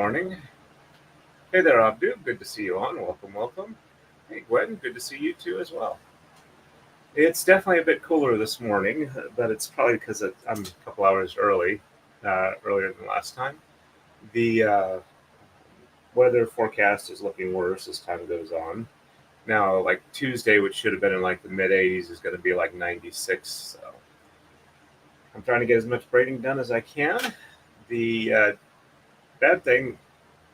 morning. Hey there, Abdu. Good to see you on. Welcome, welcome. Hey, Gwen. Good to see you too as well. It's definitely a bit cooler this morning, but it's probably because I'm a couple hours earlier than last time. The weather forecast is looking worse as time goes on. Now, like Tuesday, which should have been in like the mid 80s, is going to be like 96. So I'm trying to get as much braiding done as I can. The bad thing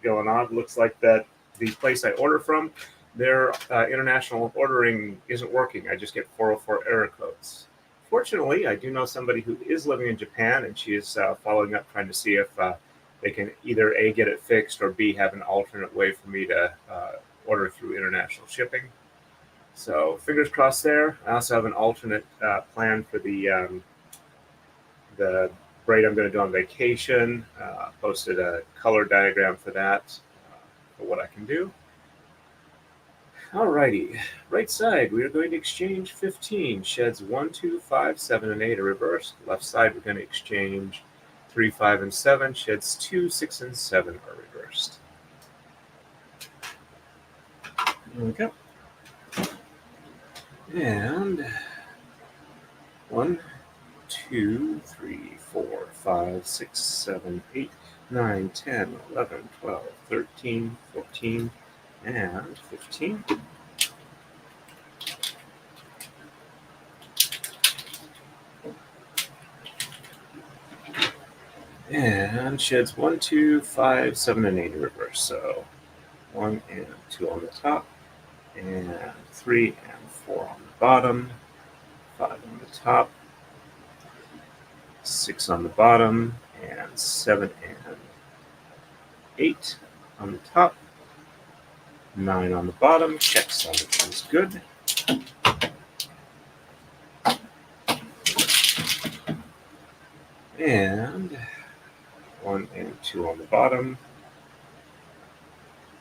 going on looks like that the place I order from, their international ordering isn't working. I just get 404 error codes. Fortunately, I do know somebody who is living in Japan, and she is following up trying to see if they can either A, get it fixed, or B, have an alternate way for me to order through international shipping. So fingers crossed there. I also have an alternate plan for the braid I'm going to do on vacation. Posted a color diagram for that, for what I can do. Alrighty, right side, we are going to exchange 15. Sheds 1, 2, 5, 7, and 8 are reversed. Left side, we're going to exchange 3, 5, and 7. Sheds 2, 6, and 7 are reversed. There we go. And 1, 2, 3, 4, 5, 6, 7, 8, 9, 10, 11, 12, 13, 14, and 15. And sheds 1, 2, 5, 7, and 8 in reverse. So 1 and 2 on the top, and 3 and 4 on the bottom, 5 on the top, 6 on the bottom, and 7 and 8 on the top, 9 on the bottom. Check sum is good. And 1 and 2 on the bottom,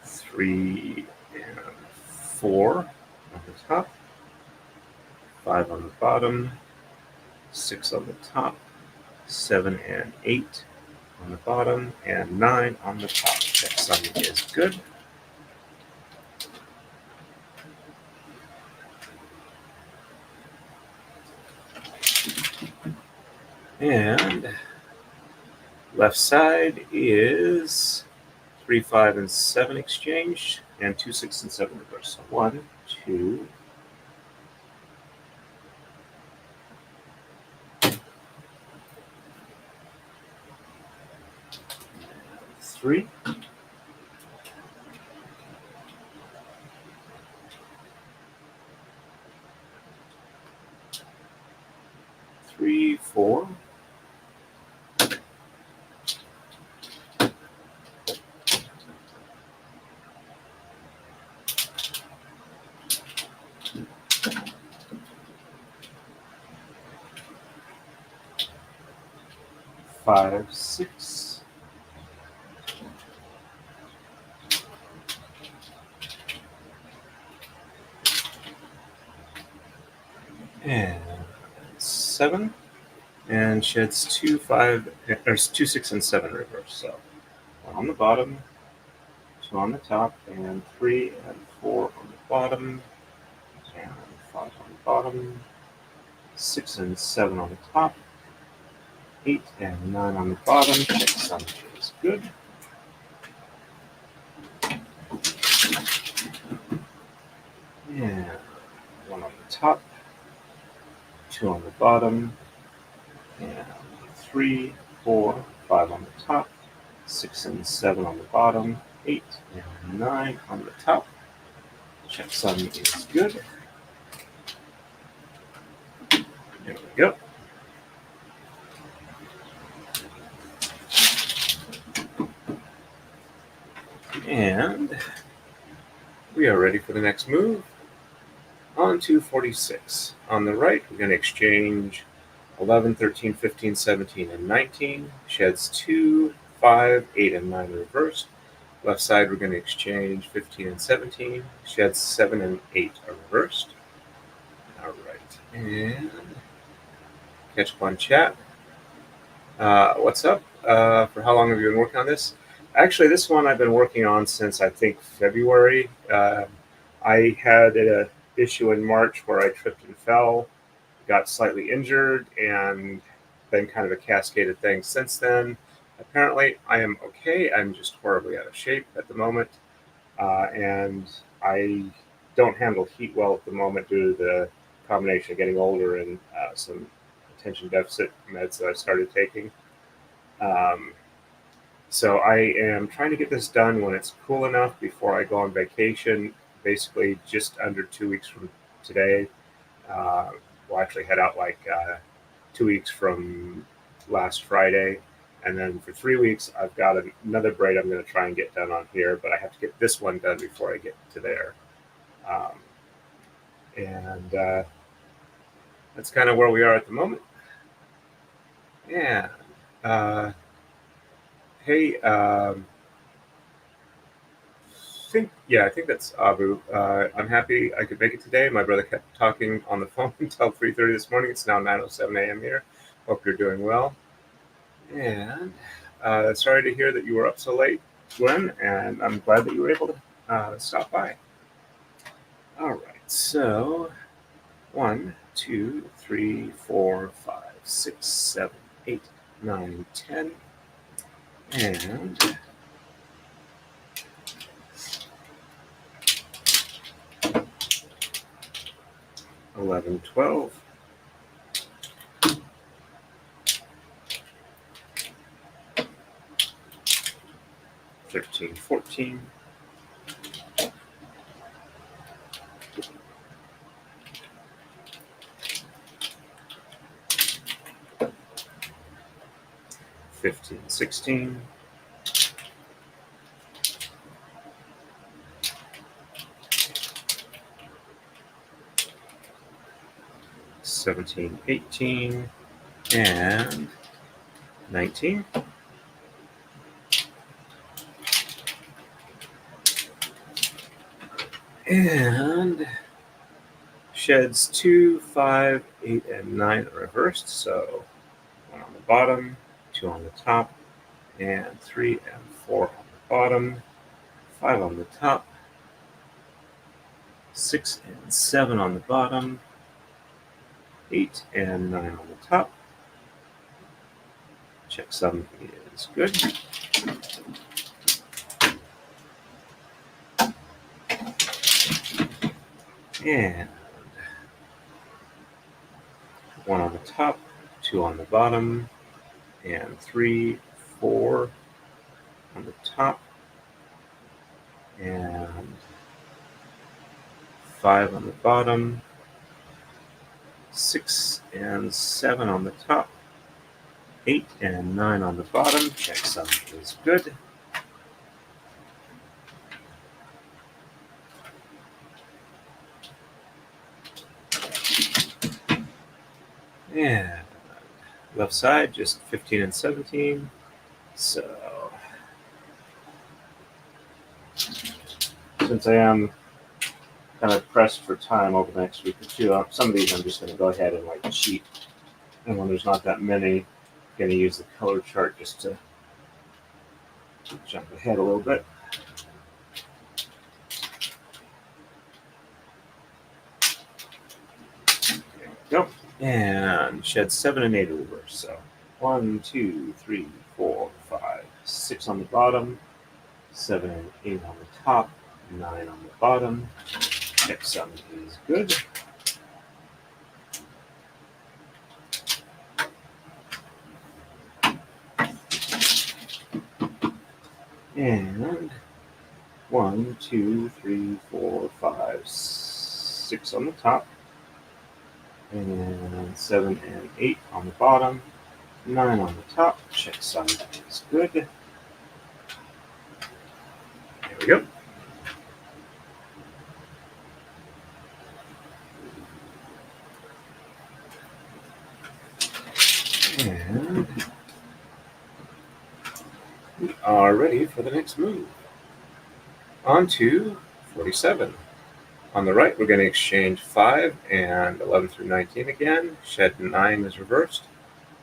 3 and 4 on the top, 5 on the bottom, 6 on the top, 7 and 8 on the bottom, and 9 on the top. Check sum is good. And left side is 3, 5, and 7 exchanged, and 2, 6, and 7 reversed. So 1, 2, 3, 3, 4, 5, 6, and 7, and sheds 2, 5, or 2, 6, and 7 reverse. So 1 on the bottom, 2 on the top, and 3 and 4 on the bottom, and 5 on the bottom, 6 and 7 on the top, 8 and 9 on the bottom. Check sum is good. And 1 on the top, 2 on the bottom, and 3, 4, 5 on the top, 6 and 7 on the bottom, 8 and 9 on the top. Check sum is good. There we go. And we are ready for the next move. On to 46. On the right, we're going to exchange 11, 13, 15, 17, and 19. Sheds 2, 5, 8, and 9 reversed. Left side, we're going to exchange 15 and 17. Sheds 7 and 8 are reversed. All right. And catch up on chat. What's up? For how long have you been working on this? Actually, this one I've been working on since I think February. I had an issue in March where I tripped and fell, got slightly injured, and been kind of a cascaded thing since then. Apparently, I am okay. I'm just horribly out of shape at the moment, and I don't handle heat well at the moment due to the combination of getting older and some attention deficit meds that I started taking. Um, so I am trying to get this done when it's cool enough before I go on vacation. Basically, just under 2 weeks from today. Uh, we'll actually head out like 2 weeks from last Friday. And then for 3 weeks, I've got another braid I'm going to try and get done on here, but I have to get this one done before I get to there. Um, and that's kind of where we are at the moment. Yeah. Hey, I think that's Abu. I'm happy I could make it today. My brother kept talking on the phone until 3:30 this morning. It's now 9:07 a.m. here. Hope you're doing well. And sorry to hear that you were up so late, Glenn. And I'm glad that you were able to stop by. All right. So 1, 2, 3, 4, 5, 6, 7, 8, 9, 10, and 11, 12, 13, 14, 15, 16, 17, 18, and 19. And sheds 2, 5, 8, and 9 are reversed. So 1 on the bottom, 2 on the top, and 3 and 4 on the bottom, 5 on the top, 6 and 7 on the bottom, 8 and 9 on the top. Checksum is good. And 1 on the top, 2 on the bottom, and 3, 4 on the top, and 5 on the bottom, 6 and 7 on the top, 8 and 9 on the bottom. Checksum is good. And left side, just 15 and 17. So, since I am kind of pressed for time over the next week or two, some of these I'm just going to go ahead and like cheat. And when there's not that many, I'm going to use the color chart just to jump ahead a little bit. There we go. And shed 7 and 8 are reversed. So 1, 2, 3, 4, 5, 6 on the bottom, 7 and 8 on the top, 9 on the bottom. Checksum is good. And 1, 2, 3, 4, 5, 6 on the top, and 7 and 8 on the bottom, 9 on the top. Checksum is good. There we go. And we are ready for the next move. On to 47. On the right, we're going to exchange 5 and 11 through 19 again. Shed 9 is reversed.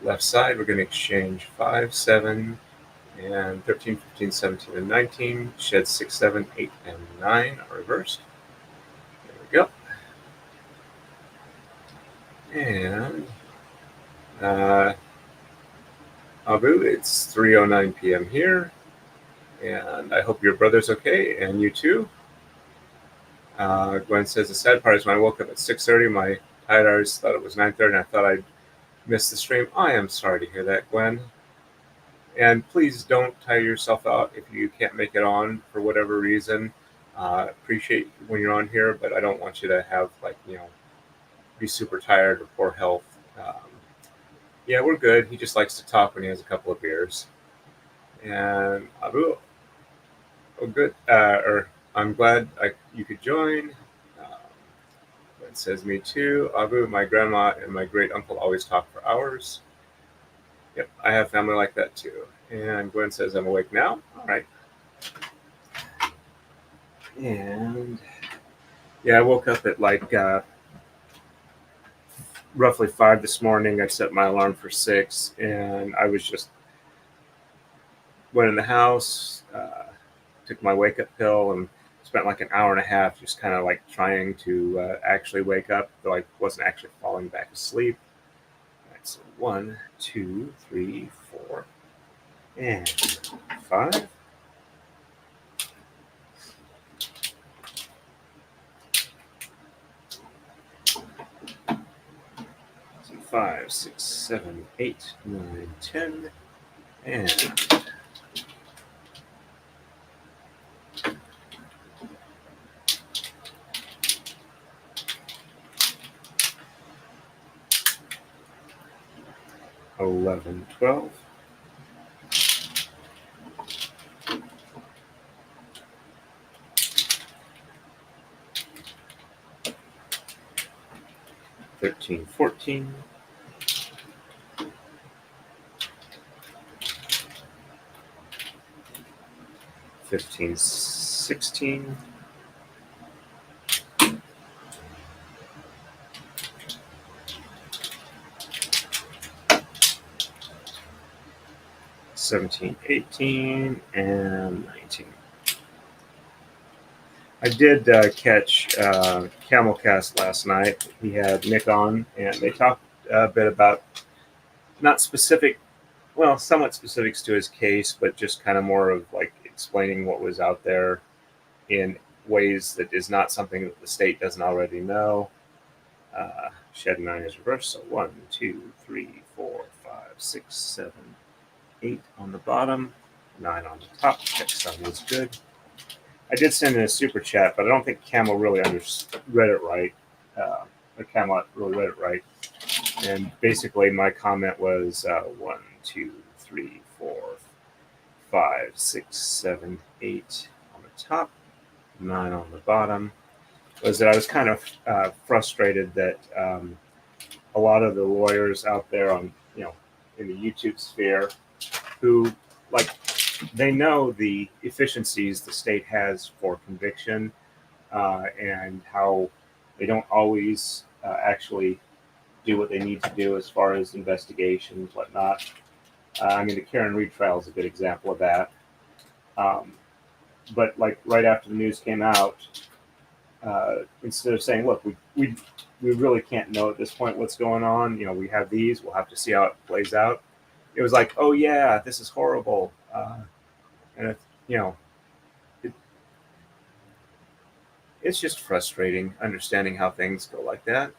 Left side, we're going to exchange 5, 7, And 13, 15, 17, and 19. Shed 6, 7, 8, and 9 are reversed. There we go. And Abu, it's 3:09 p.m. here. And I hope your brother's okay, and you too. Gwen says, the sad part is when I woke up at 6:30, my tired-eyes thought it was 9:30, and I thought I'd missed the stream. I am sorry to hear that, Gwen. And please don't tire yourself out if you can't make it on for whatever reason. Appreciate when you're on here, but I don't want you to have, be super tired or poor health. Yeah, we're good. He just likes to talk when he has a couple of beers. And Abu, oh, good. I'm glad you could join. It says me too. Abu, my grandma and my great uncle always talk for hours. Yep, I have family like that too. And Gwen says I'm awake now. All right. And yeah, I woke up at roughly 5 this morning. I set my alarm for 6, and I was just went in the house, took my wake up pill, and spent like an hour and a half just kind of like trying to actually wake up, though I wasn't actually falling back asleep. All right, so 1, 2, 3, 4, and 5. So 5, 6, 7, 8, 9, 10, and 11, 12. 13, 14. 15, 16. 17, 18, and 19. I did catch Camelcast last night. He had Nick on, and they talked a bit about not specific, well, somewhat specifics to his case, but just kind of more of like explaining what was out there in ways that is not something that the state doesn't already know. Shed 9 is reversed, so 1, 2, 3, 4, 5, 6, 7, 8 on the bottom, 9 on the top. Check sound was good. I did send in a super chat, but I don't think Camel really read it right. Or Camelot really read it right. And basically, my comment was 1, 2, 3, 4, 5, 6, 7, 8 on the top, 9 on the bottom. Was that I was kind of frustrated that a lot of the lawyers out there on, in the YouTube sphere, who they know the efficiencies the state has for conviction and how they don't always actually do what they need to do as far as investigations, whatnot. The Karen Reed trial is a good example of that. But right after the news came out, instead of saying, "Look, we really can't know at this point what's going on. We have these. We'll have to see how it plays out." It was like, "Oh yeah, this is horrible," and it's just frustrating understanding how things go like that.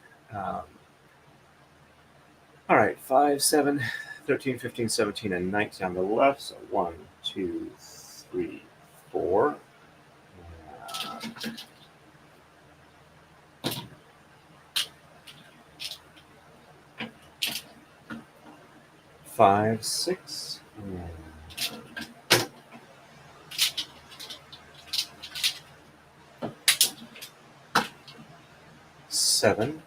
All right, 5, 7, 13, 15, 17, and 19 on the left. So 1, 2, 3, 4. 5, 6, and 7,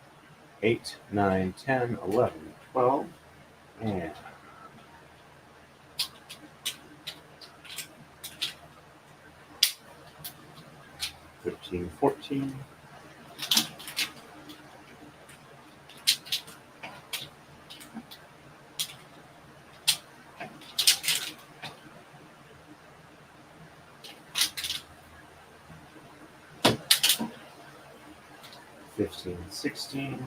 8, 9, 10, 11, 12, and 13, 14. 16.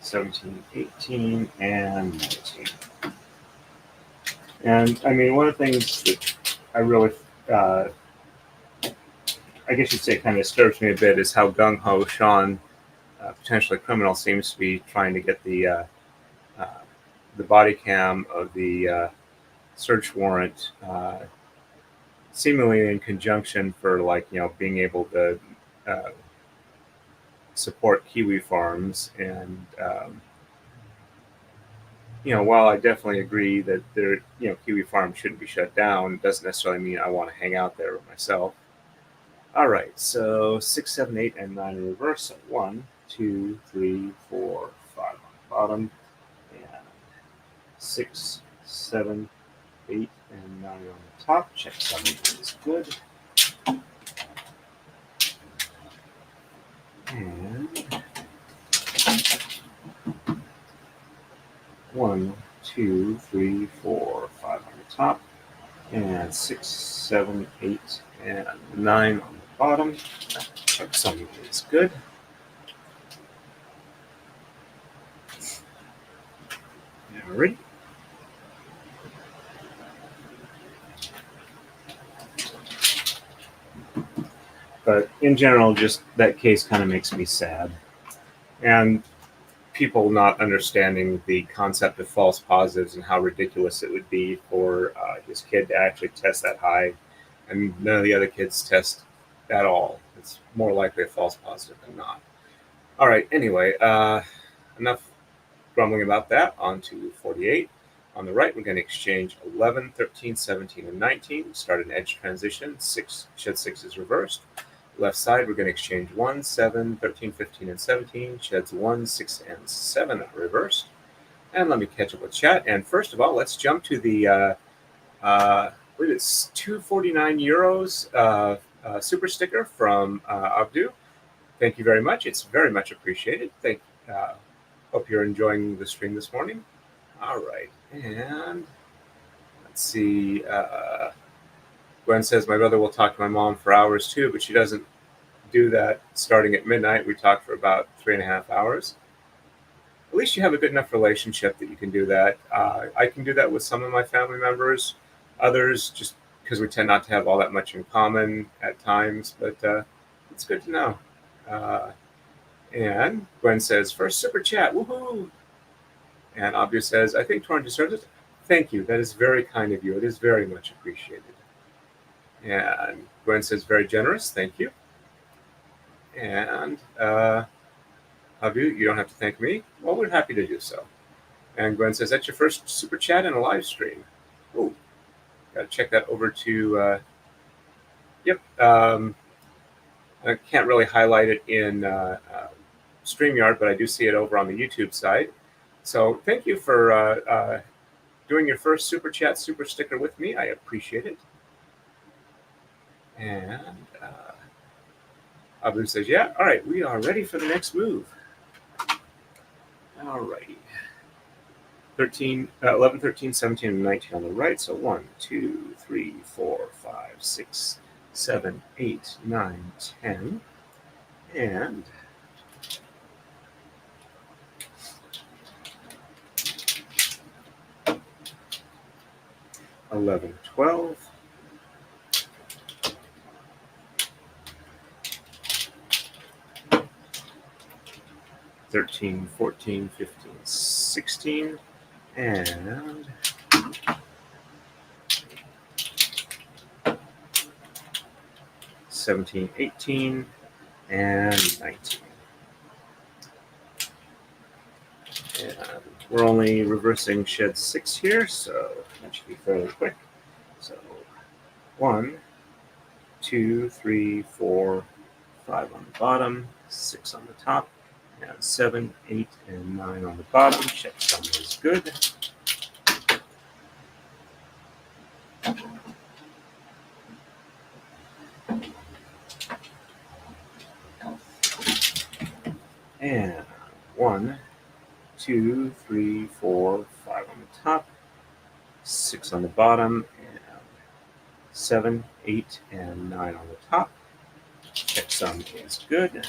$17, $18, and $19. And I mean, one of the things that I really, I guess you'd say, kind of disturbs me a bit is how gung ho Sean, potentially criminal, seems to be trying to get the body cam of the search warrant, seemingly in conjunction for, like, being able to support kiwi farms. And while I definitely agree that kiwi farms shouldn't be shut down, it doesn't necessarily mean I want to hang out there myself. All right, so 6, 7, 8, and 9 in reverse. So 1, 2, 3, 4, 5 on the bottom, and 6, 7, 8, and 9 on the top. Check 7 is good. And 1, 2, 3, 4, 5 on the top, and 6, 7, 8, and 9 on the bottom. Check 7 is good. All right. But in general, just that case kind of makes me sad. And people not understanding the concept of false positives and how ridiculous it would be for his kid to actually test that high, and none of the other kids test at all. It's more likely a false positive than not. All right, anyway, enough grumbling about that. On to 48. On the right, we're going to exchange 11, 13, 17, and 19. Start an edge transition. Shed 6 is reversed. Left side, we're going to exchange 1, 7, 13, 15, and 17. Sheds 1, 6, and 7 are reversed. And let me catch up with chat. And first of all, let's jump to the, I believe it's 249 euros super sticker from Abdu. Thank you very much. It's very much appreciated. Hope you're enjoying the stream this morning. All right. And let's see. Gwen says, my brother will talk to my mom for hours too, but she doesn't do that starting at midnight. We talk for about 3.5 hours. At least you have a good enough relationship that you can do that. I can do that with some of my family members. Others, just because we tend not to have all that much in common at times, but it's good to know. And Gwen says, first super chat, woohoo! And Abdu says, I think Torrent deserves it. Thank you. That is very kind of you. It is very much appreciated. And Gwen says, very generous. Thank you. And Abdu, you don't have to thank me. Well, we're happy to do so. And Gwen says, that's your first super chat in a live stream. Oh, got to check that over to, yep. I can't really highlight it in StreamYard, but I do see it over on the YouTube side. So thank you for doing your first super chat, super sticker with me. I appreciate it. And Abu says, yeah, all right, we are ready for the next move. All righty. 11, 13, 17, and 19 on the right. So 1, 2, 3, 4, 5, 6, 7, 8, 9, 10. And 11, 12. 13, 14, 15, 16, and 17, 18, and 19. And we're only reversing shed 6 here, so that should be fairly quick. So 1, 2, 3, 4, 5 on the bottom, 6 on the top, and 7, 8, and 9 on the bottom. Check sum is good. And 1, 2, 3, 4, 5 on the top, 6 on the bottom, and 7, 8, and 9 on the top. Checksum is good.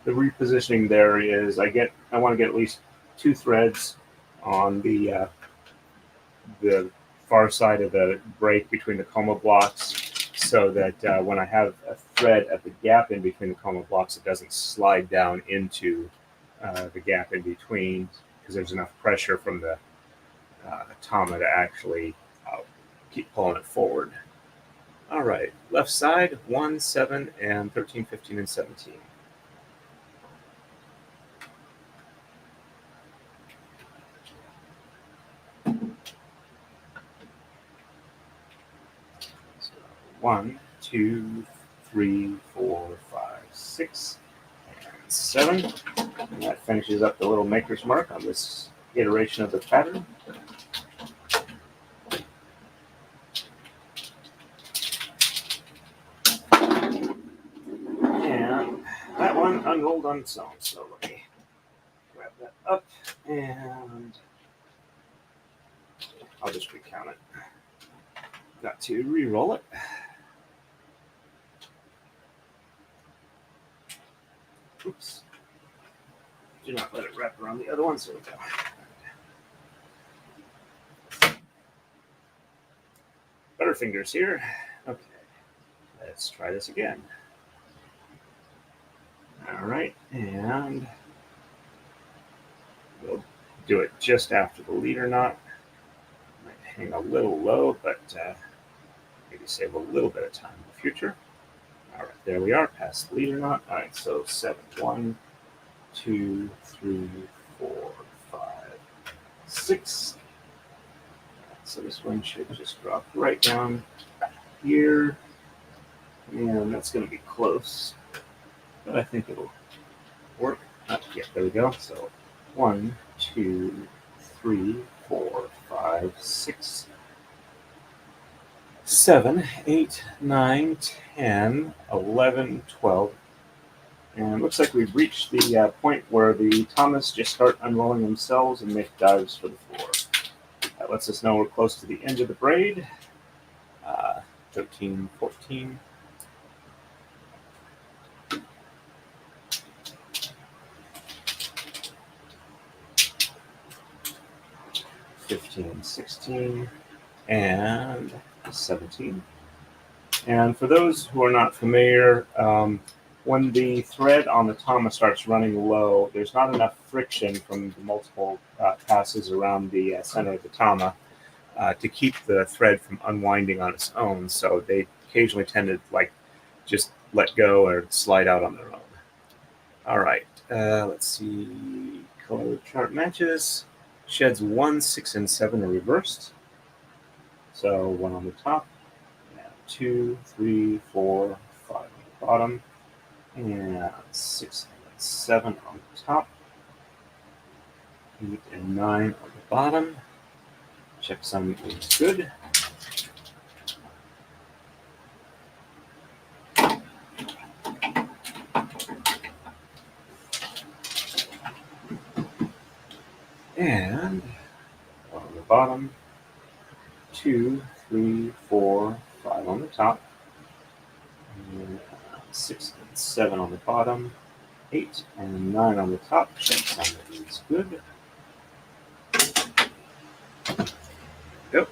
The repositioning there is I want to get at least 2 threads on the far side of the break between the coma blocks, so that when I have a thread at the gap in between the coma blocks, it doesn't slide down into the gap in between, because there's enough pressure from the Tama to actually keep pulling it forward. All right, left side, 1, 7, and 13, 15, and 17. So 1, 2, 3, 4, 5, 6, and 7. And that finishes up the little maker's mark on this iteration of the pattern. And that one unrolled on its own, so let me grab that up and I'll just recount it. Got to re-roll it. Oops. Do not let it wrap around the other one, so we go. Butterfingers here. Okay, let's try this again. All right, and we'll do it just after the leader knot. Might hang a little low, but maybe save a little bit of time in the future. All right, there we are, past the leader knot. All right, so 7, 1, 2, 3, 4, 5, 6. So this one should just drop right down here, and that's going to be close, but I think it'll work. Yeah, there we go. So 1, 2, 3, 4, 5, 6, 7, 8, 9, 10, 11, 12. And it looks like we've reached the point where the Tamas just start unrolling themselves and make dives for the floor. That lets us know we're close to the end of the braid. 13, 14. (15, 16, and 17. And for those who are not familiar, when the thread on the Tama starts running low, there's not enough friction from the multiple passes around the center of the Tama to keep the thread from unwinding on its own. So they occasionally tend to just let go or slide out on their own. All right, let's see. Color chart matches. Sheds 1, 6, and 7 are reversed. So 1 on the top, 2, 3, 4, 5 on the bottom, and 6 and 7 on the top, 8 and 9 on the bottom. Checksum is good. And on the bottom, 2, 3, 4, 5 on the top, and 6 and 7 on the bottom, 8 and 9 on the top. Checksum is good. Yep.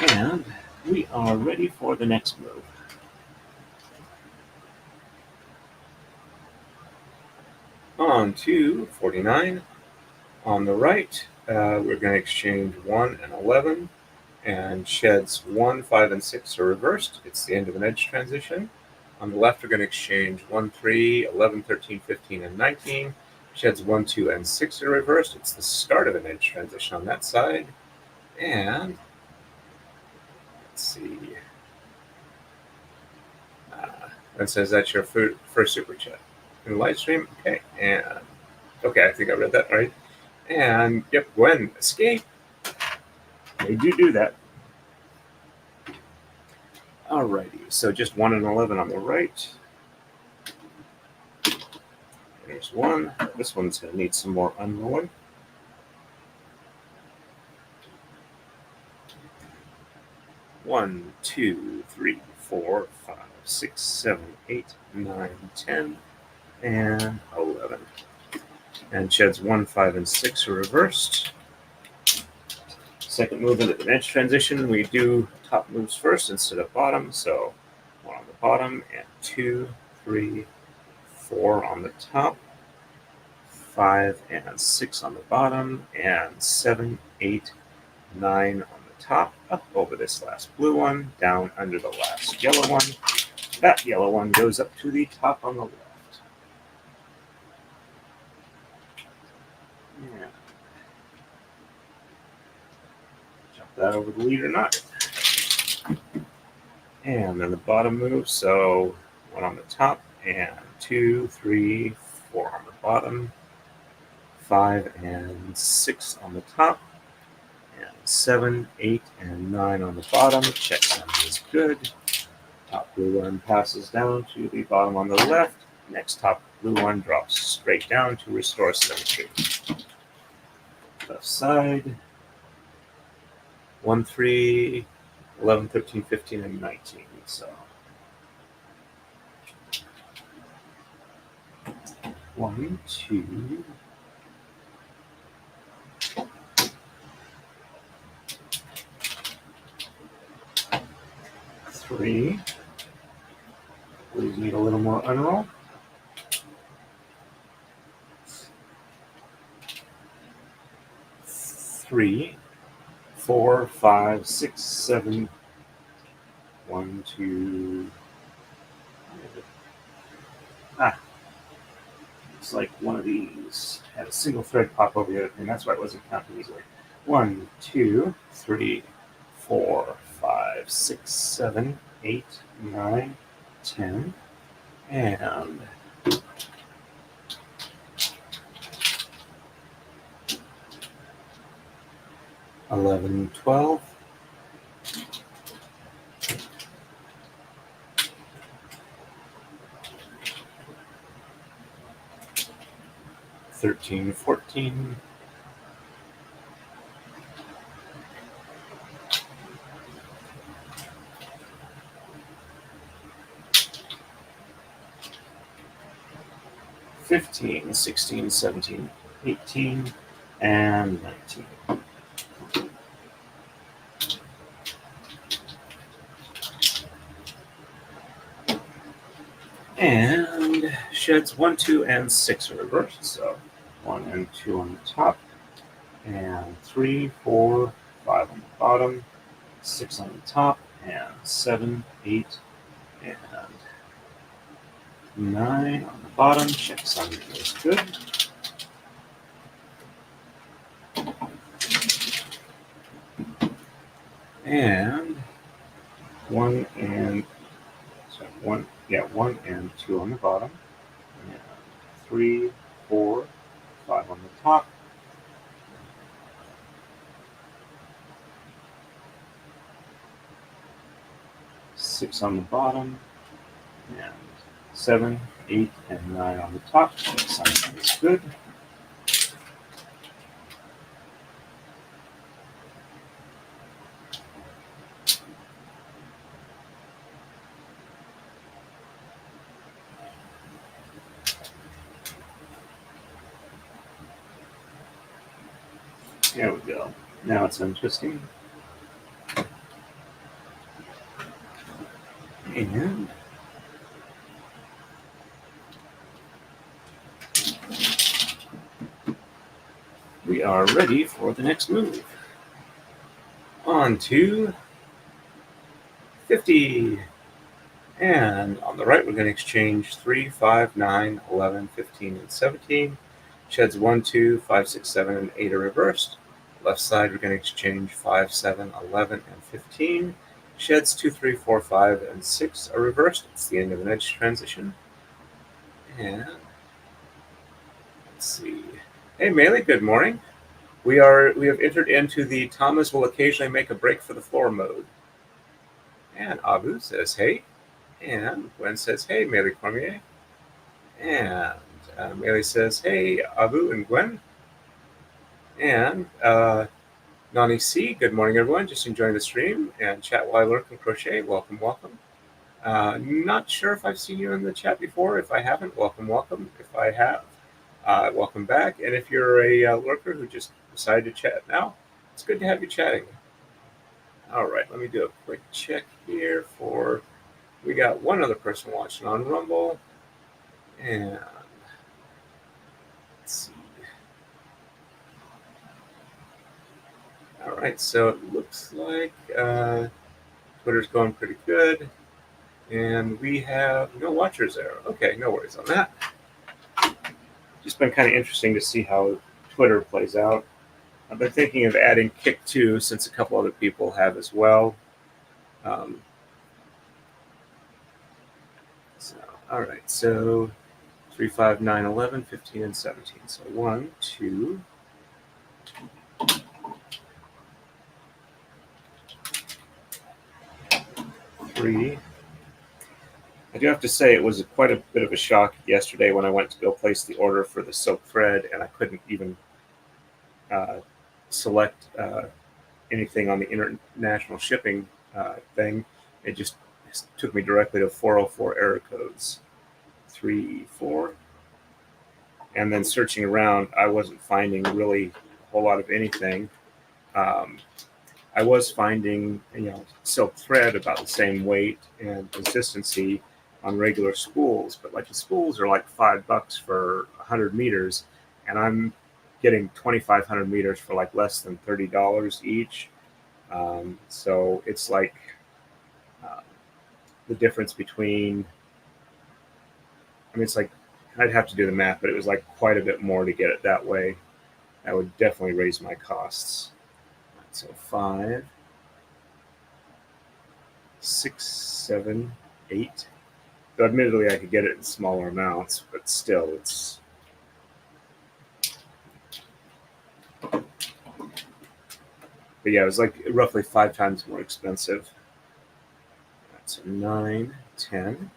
And we are ready for the next move. On to 49. On the right, we're going to exchange 1 and 11, and sheds 1, 5, and 6 are reversed. It's the end of an edge transition. On the left, we're going to exchange 1, 3, 11, 13, 15, and 19. Sheds 1, 2, and 6 are reversed. It's the start of an edge transition on that side. And let's see. That says that's your first super chat in the live stream. Okay, and okay, I think I read that right. And, yep, Gwen, escape. They do that. Alrighty, so just 1 and 11 on the right. There's one. This one's going to need some more unrolling. One, 2, 3, 4, 5, 6, 7, 8, 9, 10, and 11. And sheds 1, 5, and 6 are reversed. Second move into the edge transition, we do top moves first instead of bottom. So 1 on the bottom, and 2, 3, 4 on the top, 5 and 6 on the bottom, and 7, 8, 9 on the top, up over this last blue one, down under the last yellow one. That yellow one goes up to the top on the left. Yeah. Jump that over the leader knot. And then the bottom move, so 1 on the top, and 2, 3, 4 on the bottom, 5 and 6 on the top, and 7, 8, and 9 on the bottom. Checksum is good. Top blue one passes down to the bottom on the left. Next top blue one drops straight down to restore symmetry. Left side, 1, 3, 11, 13, 15, and 19. So 1, 2, 3. We need a little more unroll. 3, 4, 5, 6, 7. 1, 2. It's like one of these had a single thread pop over the other thing. That's why it wasn't counting easily. 1, 2, 3, 4, 5, 6, 7, 8, 9, 10, and 11, 12. 13, 14. 15, 16, 17, 18, and 19. And sheds 1, 2, and 6 are reversed. So 1 and 2 on the top, and 3, 4, 5 on the bottom, 6 on the top, and 7, 8, and 9 on the bottom. Checksum is good. And 1 and 2 on the bottom, and 3, 4, 5 on the top, 6 on the bottom, and 7, 8, and 9 on the top. Checksum is good. There we go. Now it's untwisting. And we are ready for the next move. On to 50. And on the right, we're going to exchange 3, 5, 9, 11, 15, and 17. Sheds 1, 2, 5, 6, 7, and 8 are reversed. Left side, we're going to exchange 5, 7, 11, and 15. Sheds 2, 3, 4, 5, and 6 are reversed. It's the end of an edge transition. And let's see. Hey, Melee, good morning. We have entered into the Thomas will occasionally make a break for the floor mode. And Abu says, hey. And Gwen says, hey, Mary Cormier. And Mary says, hey, Abu and Gwen. And Nani C, good morning, everyone. Just enjoying the stream. And chat while I lurk and crochet. Welcome, welcome. Not sure if I've seen you in the chat before. If I haven't, welcome, welcome. If I have, welcome back. And if you're a lurker who just decided to chat now, it's good to have you chatting. All right, let me do a quick check here for, we got one other person watching on Rumble. And let's see. All right, so it looks like Twitter's going pretty good. And we have no watchers there. Okay, no worries on that. Just been kind of interesting to see how Twitter plays out. I've been thinking of adding Kick 2 since a couple other people have as well. All right, so 3, 5, 9, 11, 15, and 17. So 1, 2, 3. I do have to say it was quite a bit of a shock yesterday when I went to go place the order for the silk thread, and I couldn't even select anything on the international shipping thing. It just took me directly to 404 error codes, 3, 4. And then searching around, I wasn't finding really a whole lot of anything. I was finding, silk thread about the same weight and consistency on regular spools, but like the spools are like $5 for 100 meters, and I'm getting 2,500 meters for like less than $30 each. So it's like the difference between, it's like, I'd have to do the math, but it was like quite a bit more to get it that way. That would definitely raise my costs. So 5, 6, 7, 8. So admittedly, I could get it in smaller amounts, but still, it's. But yeah, it was like roughly 5 times more expensive. That's 9, 10.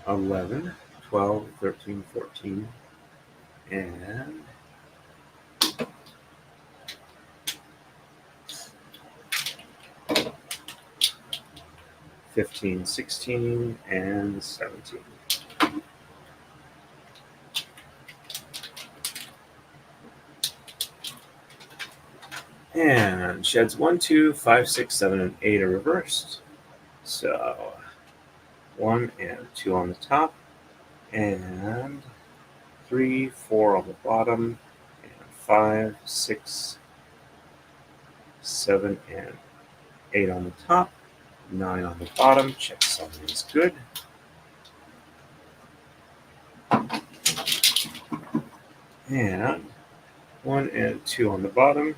11, 12, 13, 14, and 15, 16, and 17. And sheds 1, 2, 5, 6, 7, and 8 are reversed. So 1 and 2 on the top, and 3, 4 on the bottom, and 5, 6, 7, and 8 on the top, 9 on the bottom. Check something is good. And 1 and 2 on the bottom,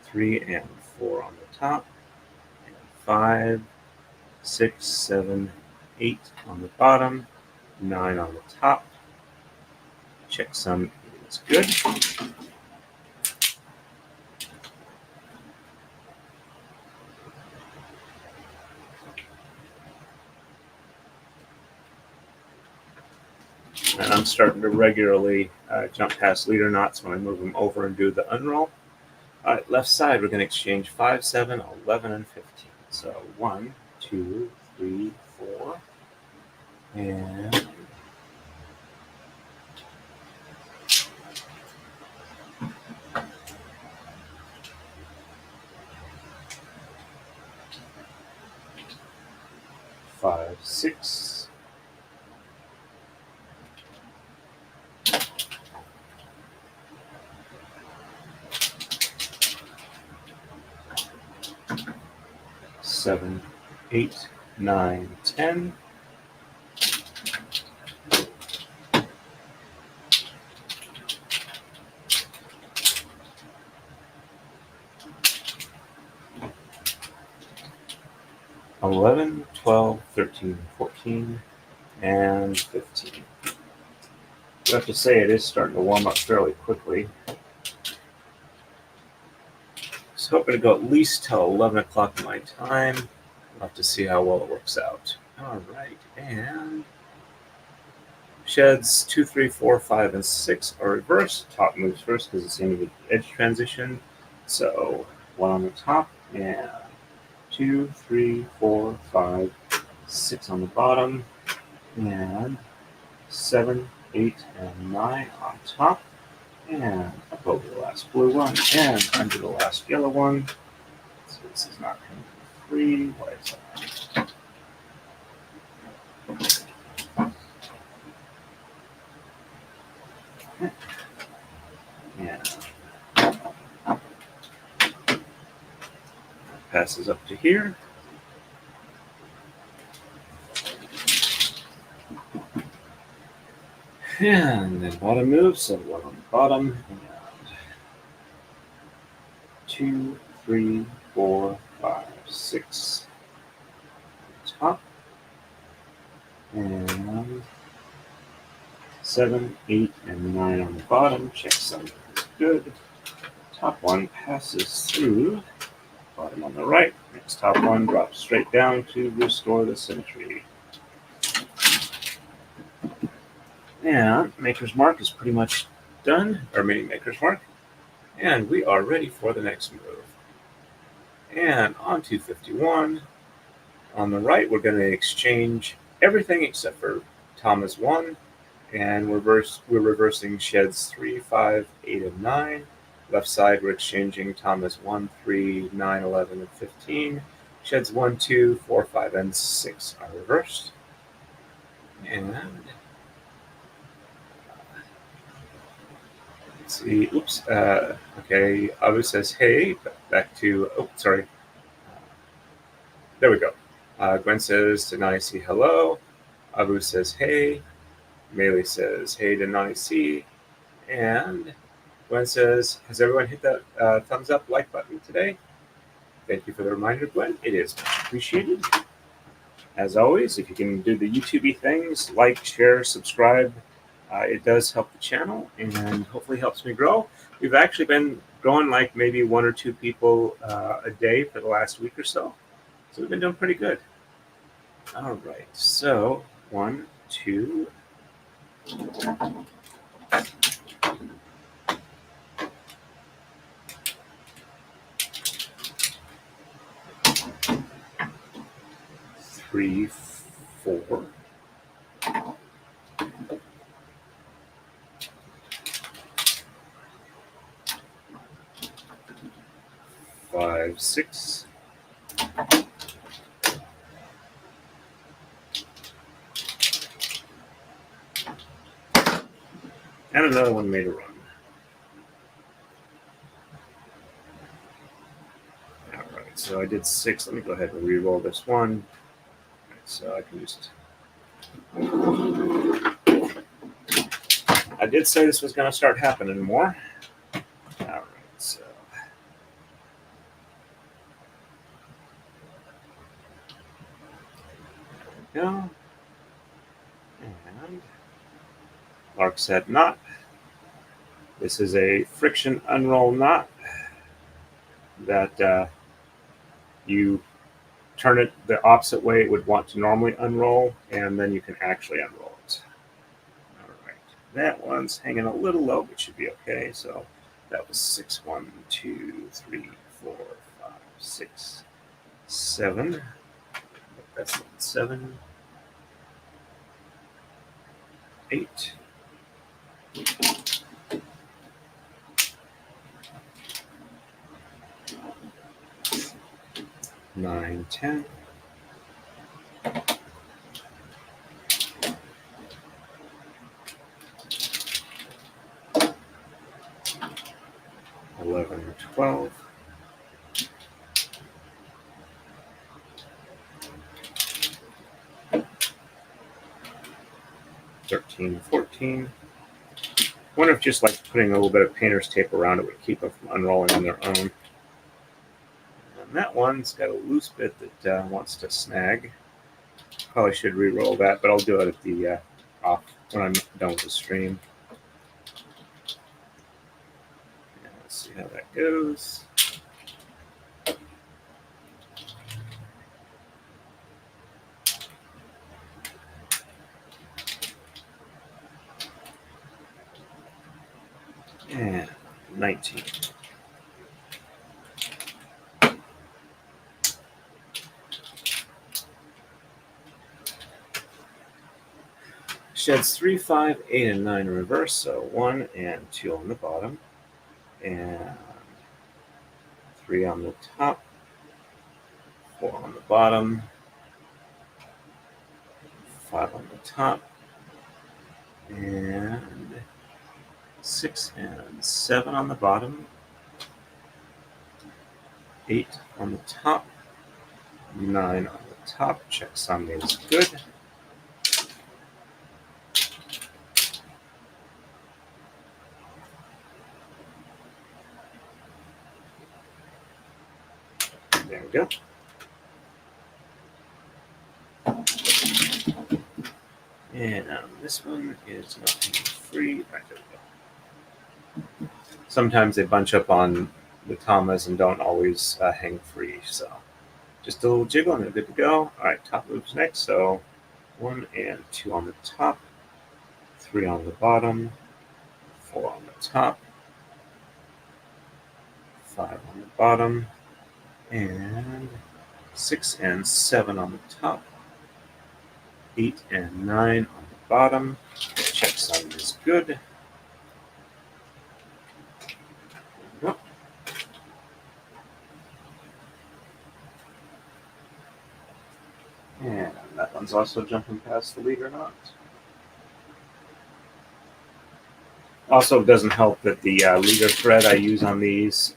3 and 4 on the top, and 5, 6, 7, 8 on the bottom, 9 on the top. Checksum is good. And I'm starting to regularly jump past leader knots when I move them over and do the unroll. All right, left side, we're going to exchange 5, 7, 11, and 15. So 1, 2, 3, 4, and 5, 6, 7, 8, 9, 10. 11, 12, 13, 14, and 15. I have to say it is starting to warm up fairly quickly. I was hoping to go at least till 11 o'clock my time. We'll have to see how well it works out. All right, and sheds 2, 3, 4, 5, and 6 are reversed. Top moves first because it's the end of the edge transition. So 1 on the top, and 2, 3, 4, 5, 6 on the bottom, and 7, 8, and 9 on top, and up over the last blue one, and under the last yellow one. So this is not coming free. Why is that? And passes up to here. And then bottom move, so 1 on the bottom, and 2, 3, 4, 5, 6 on the top, and 7, 8, and 9 on the bottom. Check something is good. Top one passes through, bottom on the right. Next top one drops straight down to restore the symmetry. And Maker's Mark is pretty much done, or mini Maker's Mark. And we are ready for the next move. And on 251, on the right, we're going to exchange everything except for Thomas 1. And we're reversing sheds 3, 5, 8, and 9. Left side, we're exchanging Thomas 1, 3, 9, 11, and 15. Sheds 1, 2, 4, 5, and 6 are reversed. And let's see, oops, okay, Abu says, hey, back to, oh, sorry. There we go. Gwen says to Nani C, hello. Abu says, hey. Meili says, hey to Nani C. And Gwen says, has everyone hit that thumbs up like button today? Thank you for the reminder, Gwen. It is much appreciated. As always, if you can do the YouTube-y things, like, share, subscribe, it does help the channel and hopefully helps me grow. We've actually been growing like maybe 1 or 2 people a day for the last week or so. So we've been doing pretty good. All right, so 1, 2. Three, 4. 5, 6. And another one made a run. All right, so I did 6. Let me go ahead and re-roll this one. Right, so I can just... I did say this was going to start happening more. All right, so... There we go. And Lark said knot. This is a friction unroll knot that you turn it the opposite way it would want to normally unroll, and then you can actually unroll it. All right, that one's hanging a little low, but should be okay. So that was 6, 1, 2, 3, 4, 5, 6, 7. That's 7, 8. 9, 10. 11, 12. 13, 14. Wonder if just like putting a little bit of painter's tape around it would keep them from unrolling on their own. And that one's got a loose bit that wants to snag. Probably should re-roll that, but I'll do it at the off when I'm done with the stream. And let's see how that goes. And 19. Sheds 3, 5, 8, and 9 in reverse, so 1 and 2 on the bottom, and 3 on the top, 4 on the bottom, 5 on the top, and 6 and 7 on the bottom, 8 on the top, 9 on the top. Checksum is good. There we go. And this one is not free. Right, there we go. Sometimes they bunch up on the tamas and don't always hang free. So just a little jiggle and they're good to go. All right, top loops next. So 1 and 2 on the top, 3 on the bottom, 4 on the top, 5 on the bottom, and 6 and 7 on the top, 8 and 9 on the bottom. Checksum is good. Yep. And that one's also jumping past the leader knot. Also, doesn't help that the leader thread I use on these,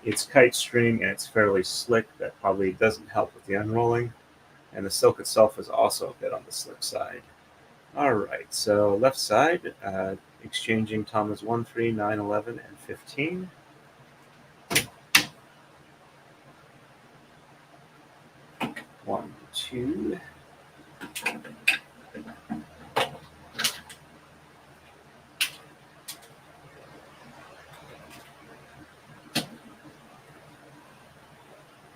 it's kite string and it's fairly slick. That probably doesn't help with the unrolling. And the silk itself is also a bit on the slick side. All right, so left side, exchanging tamas 1, 3, 9, 11, and 15. One, two.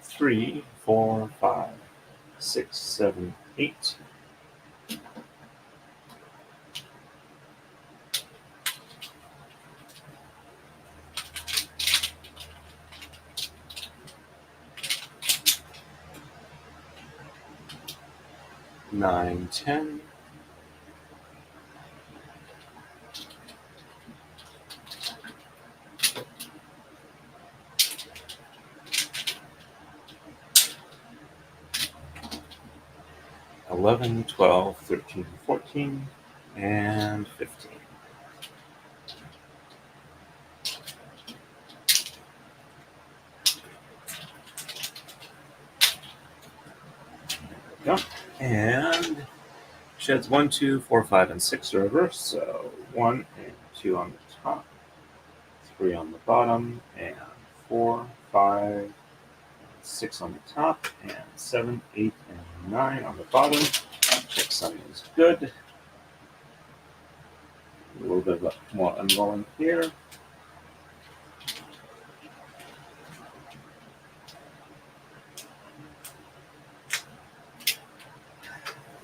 Three, 4, 5, 6, 7, 8. Nine, 10. 11, 12, 13, 14, and 15. There we go. And sheds 1, 2, 4, 5, and 6 are reversed. So 1 and 2 on the top, 3 on the bottom, and 4, 5, 6 on the top, and 7, 8, and 9 on the bottom. Checksum is good. A little bit more unrolling here.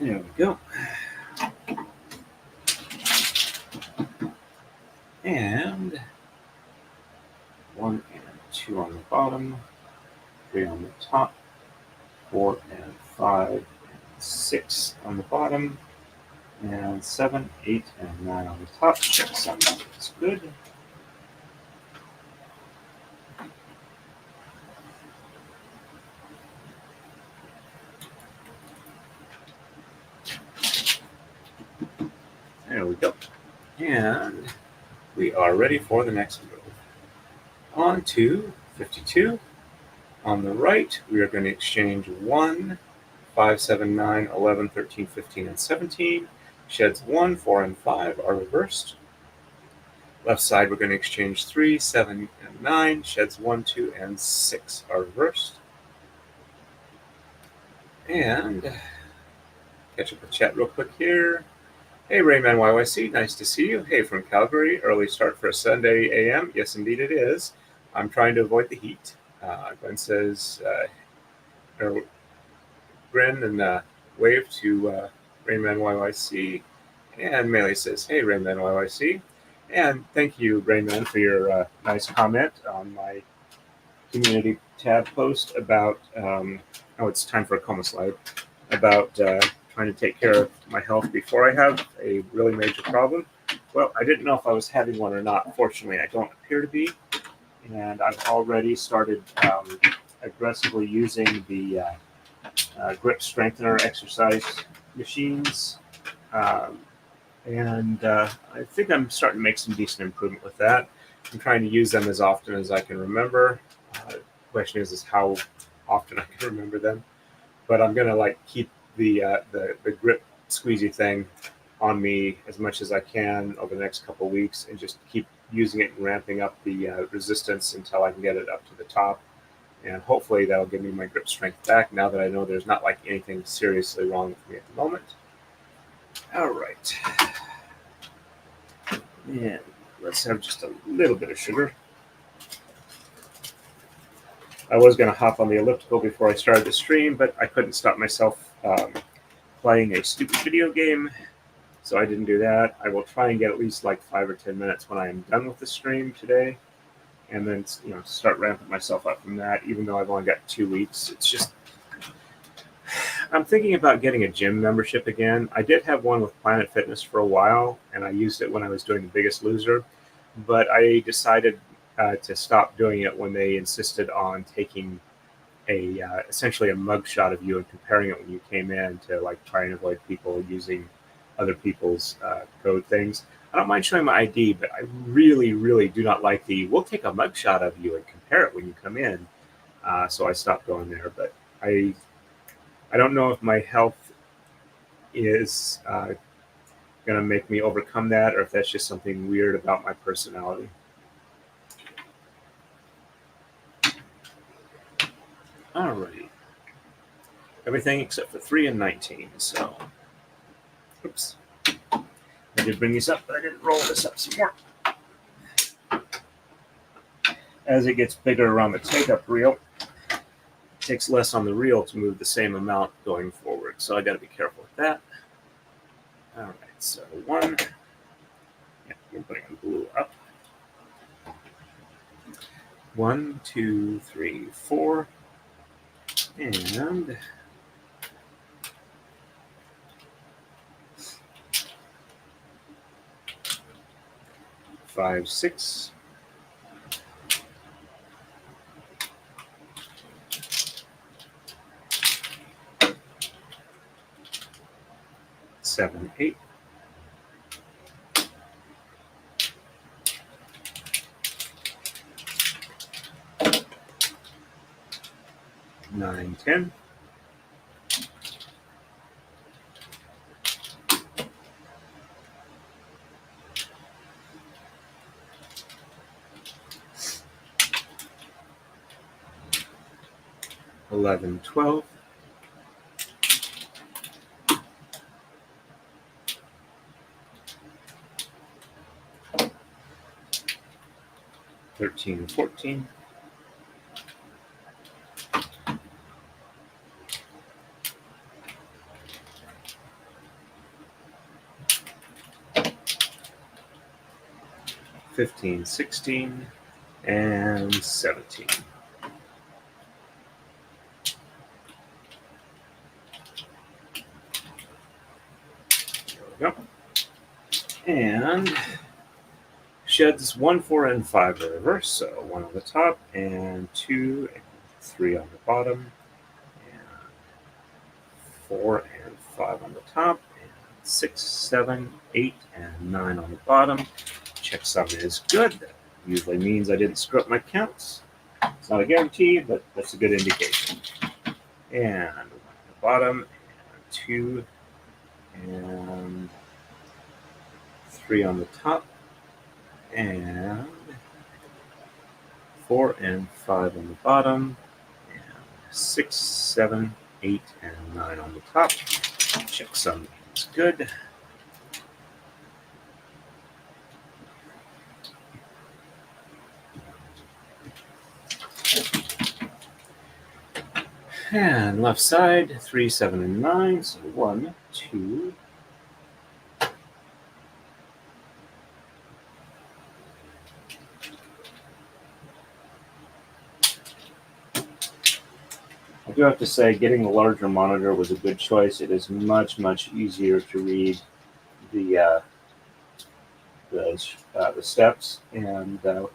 There we go. And 1 and 2 on the bottom, 3 on the top, 4 and 5 and 6 on the bottom, and 7, 8, and 9 on the top. Checksum is good. There we go. And we are ready for the next move. On to 52. On the right, we are going to exchange 1, 5, 7, 9, 11, 13, 15, and 17. Sheds 1, 4, and 5 are reversed. Left side, we're going to exchange 3, 7, and 9. Sheds 1, 2, and 6 are reversed. And catch up with chat real quick here. Hey, Rayman YYC, nice to see you. Hey, from Calgary, early start for a Sunday AM. Yes, indeed it is. I'm trying to avoid the heat. Glenn says, grin and wave to Rayman YYC. And Melee says, hey, Rayman YYC. And thank you, Rayman, for your nice comment on my community tab post about, it's time for a coma slide, about trying to take care of my health before I have a really major problem. Well, I didn't know if I was having one or not. Fortunately, I don't appear to be. And I've already started aggressively using the grip strengthener exercise machines. And I think I'm starting to make some decent improvement with that. I'm trying to use them as often as I can remember. The question is how often I can remember them. But I'm gonna keep the grip squeezy thing on me as much as I can over the next couple of weeks, and just keep using it and ramping up the resistance until I can get it up to the top. And hopefully that'll give me my grip strength back now that I know there's not anything seriously wrong with me at the moment. All right. And let's have just a little bit of sugar. I was going to hop on the elliptical before I started the stream, but I couldn't stop myself playing a stupid video game, so I didn't do that. I will try and get at least 5 or 10 minutes when I am done with the stream today, and then start ramping myself up from that. Even though I've only got 2 weeks, it's just I'm thinking about getting a gym membership again. I did have one with Planet Fitness for a while, and I used it when I was doing The Biggest Loser, but I decided to stop doing it when they insisted on taking essentially a mugshot of you and comparing it when you came in to try and avoid people using other people's code things. I don't mind showing my ID, but I really, really do not like we'll take a mugshot of you and compare it when you come in. So I stopped going there, but I don't know if my health is going to make me overcome that, or if that's just something weird about my personality. All right. Everything except for 3 and 19. So, oops. I did bring these up, but I didn't roll this up some more. As it gets bigger around the take-up reel, it takes less on the reel to move the same amount going forward. So I got to be careful with that. All right. So 1. Yeah, we're putting the blue up. 1, 2, 3, 4. And 5, 6. 7, 8. 9, 10. 11, 12. 13, 14. 15, 16, and 17. There we go. And sheds 1, 4, and 5 are reversed. So 1 on the top, and 2 and 3 on the bottom, and 4 and 5 on the top, and 6, 7, 8, and 9 on the bottom. Checksum is good. That usually means I didn't screw up my counts. It's not a guarantee, but that's a good indication. And 1 on the bottom, and 2, and 3 on the top, and 4 and 5 on the bottom, and 6, 7, 8, and 9 on the top. Checksum is good. And left side, 3, 7, and 9. So 1, 2. I do have to say, getting the larger monitor was a good choice. It is much, much easier to read the steps, and I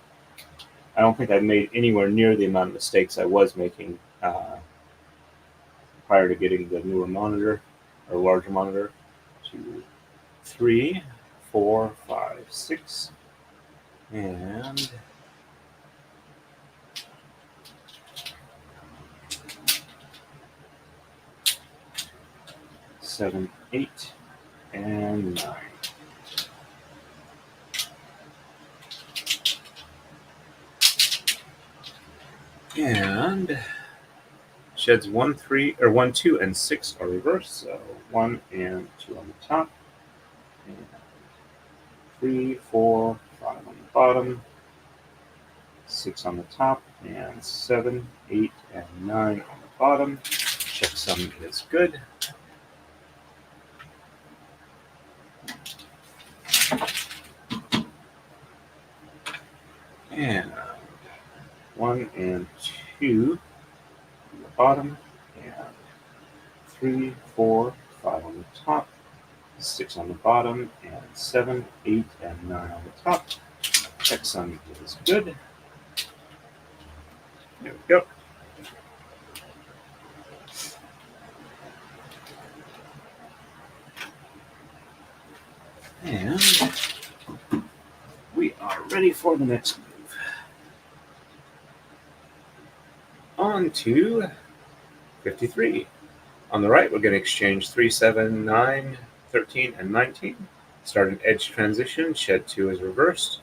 don't think I've made anywhere near the amount of mistakes I was making prior to getting the newer monitor or larger monitor. 2, 3, 4, 5, 6, and 7, 8, and 9. And sheds 1, 3, or 1, 2, and 6 are reversed. So 1 and 2 on the top, and 3, 4, 5 on the bottom, 6 on the top, and 7, 8, and 9 on the bottom. Checksum is good. And 1 and 2 on the bottom, and 3, 4, 5 on the top, 6 on the bottom, and 7, 8, and 9 on the top. Checksum is good. There we go. And we are ready for the next move. On to 53. On the right, we're going to exchange 3, 7, 9, 13, and 19. Start an edge transition. Shed 2 is reversed.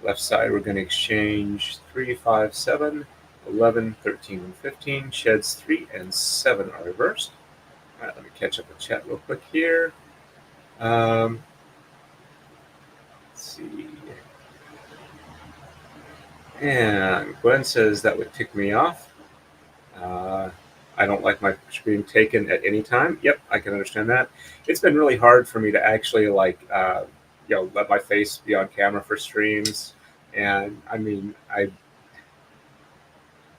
Left side, we're going to exchange 3, 5, 7, 11, 13, and 15. Sheds 3 and 7 are reversed. All right, let me catch up the chat real quick here. Let's see. And Gwen says that would tick me off. I don't like my screen taken at any time. Yep, I can understand that. It's been really hard for me to actually let my face be on camera for streams. And I mean,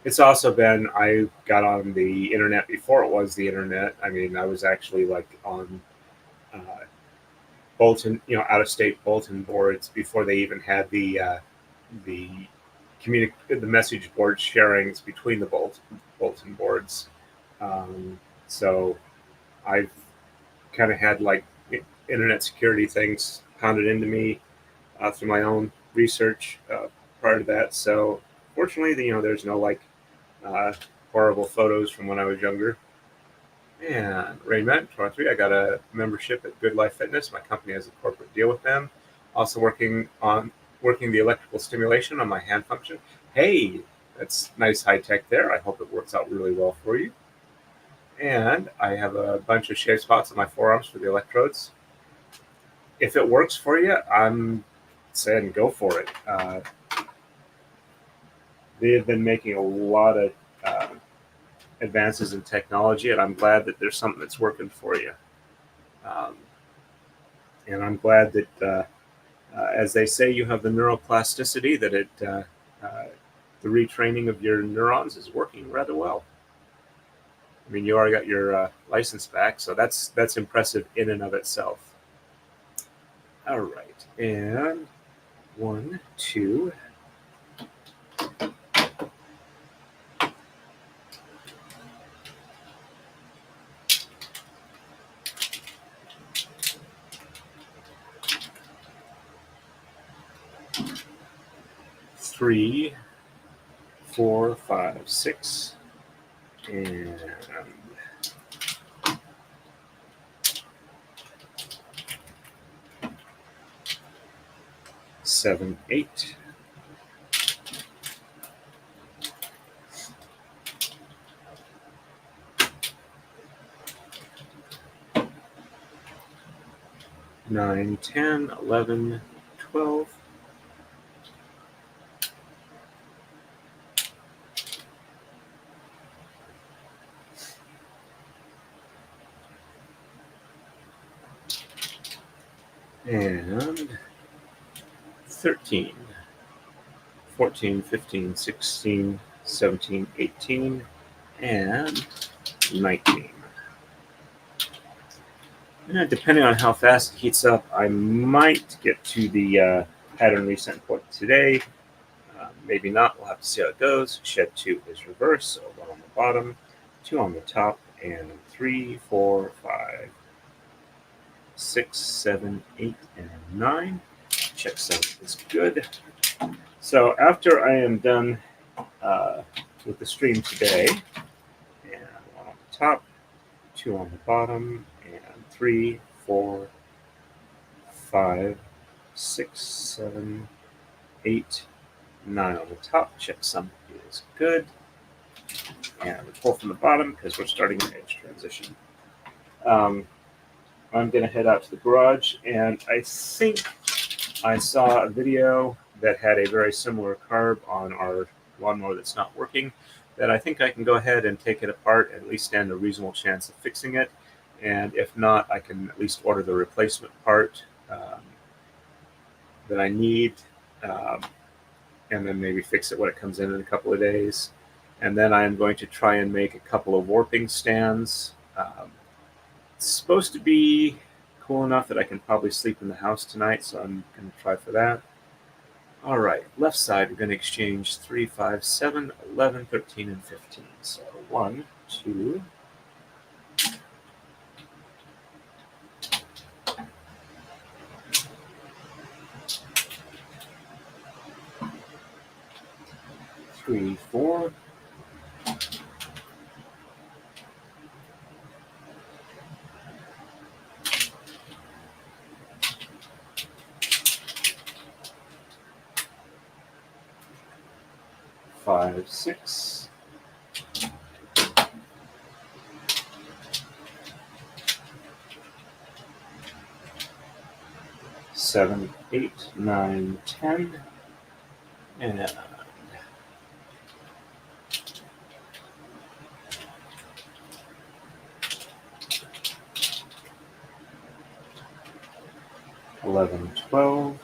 it's also been, I got on the internet before it was the internet. I mean, I was actually like on bulletin, out of state bulletin boards before they even had the message board sharings between the bulletin boards. So I've kind of had like internet security things pounded into me through my own research prior to that. So fortunately, there's no like horrible photos from when I was younger. And Rainman 23, I got a membership at Good Life Fitness. My company has a corporate deal with them. Also working the electrical stimulation on my hand function. Hey, that's nice high tech there. I hope it works out really well for you. And I have a bunch of shave spots on my forearms for the electrodes. If it works for you, I'm saying go for it. They have been making a lot of advances in technology, and I'm glad that there's something that's working for you. And I'm glad that, as they say, you have the neuroplasticity, that the retraining of your neurons is working rather well. I mean, you already got your license back, so that's impressive in and of itself. All right, and 1, 2. Three, 4, 5, 6, and 7, 8. Nine, 10, 11, 12. And 13, 14, 15, 16, 17, 18, and 19. And depending on how fast it heats up, I might get to the pattern reset point today. Maybe not. We'll have to see how it goes. Shed 2 is reverse, so 1 on the bottom, 2 on the top, and 3, 4, 5, 6, 7, 8, and 9. Check 7 is good. So after I am done with the stream today, and 1 on the top, 2 on the bottom, and 3, 4, 5, 6, 7, 8, 9 on the top. Checksum is good. And we pull from the bottom because we're starting an edge transition. I'm going to head out to the garage, and I think I saw a video that had a very similar carb on our lawnmower that's not working, that I think I can go ahead and take it apart and at least stand a reasonable chance of fixing it. And if not, I can at least order the replacement part that I need, and then maybe fix it when it comes in a couple of days. And then I am going to try and make a couple of warping stands. It's supposed to be cool enough that I can probably sleep in the house tonight, so I'm going to try for that. All right, left side, we're going to exchange 3, 5, 7, 11, 13, and 15. So 1, 2, 3, 4, 5, 6, 7, 8, 9, 10, and 11, 12,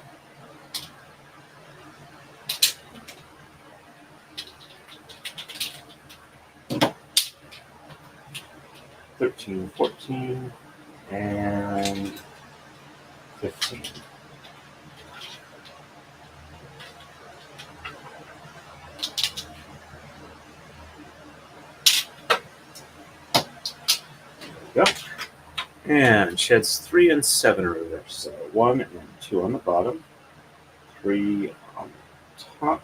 13, 14, and 15. There we go. And sheds 3 and 7 are reversed. So 1 and 2 on the bottom, 3 on the top,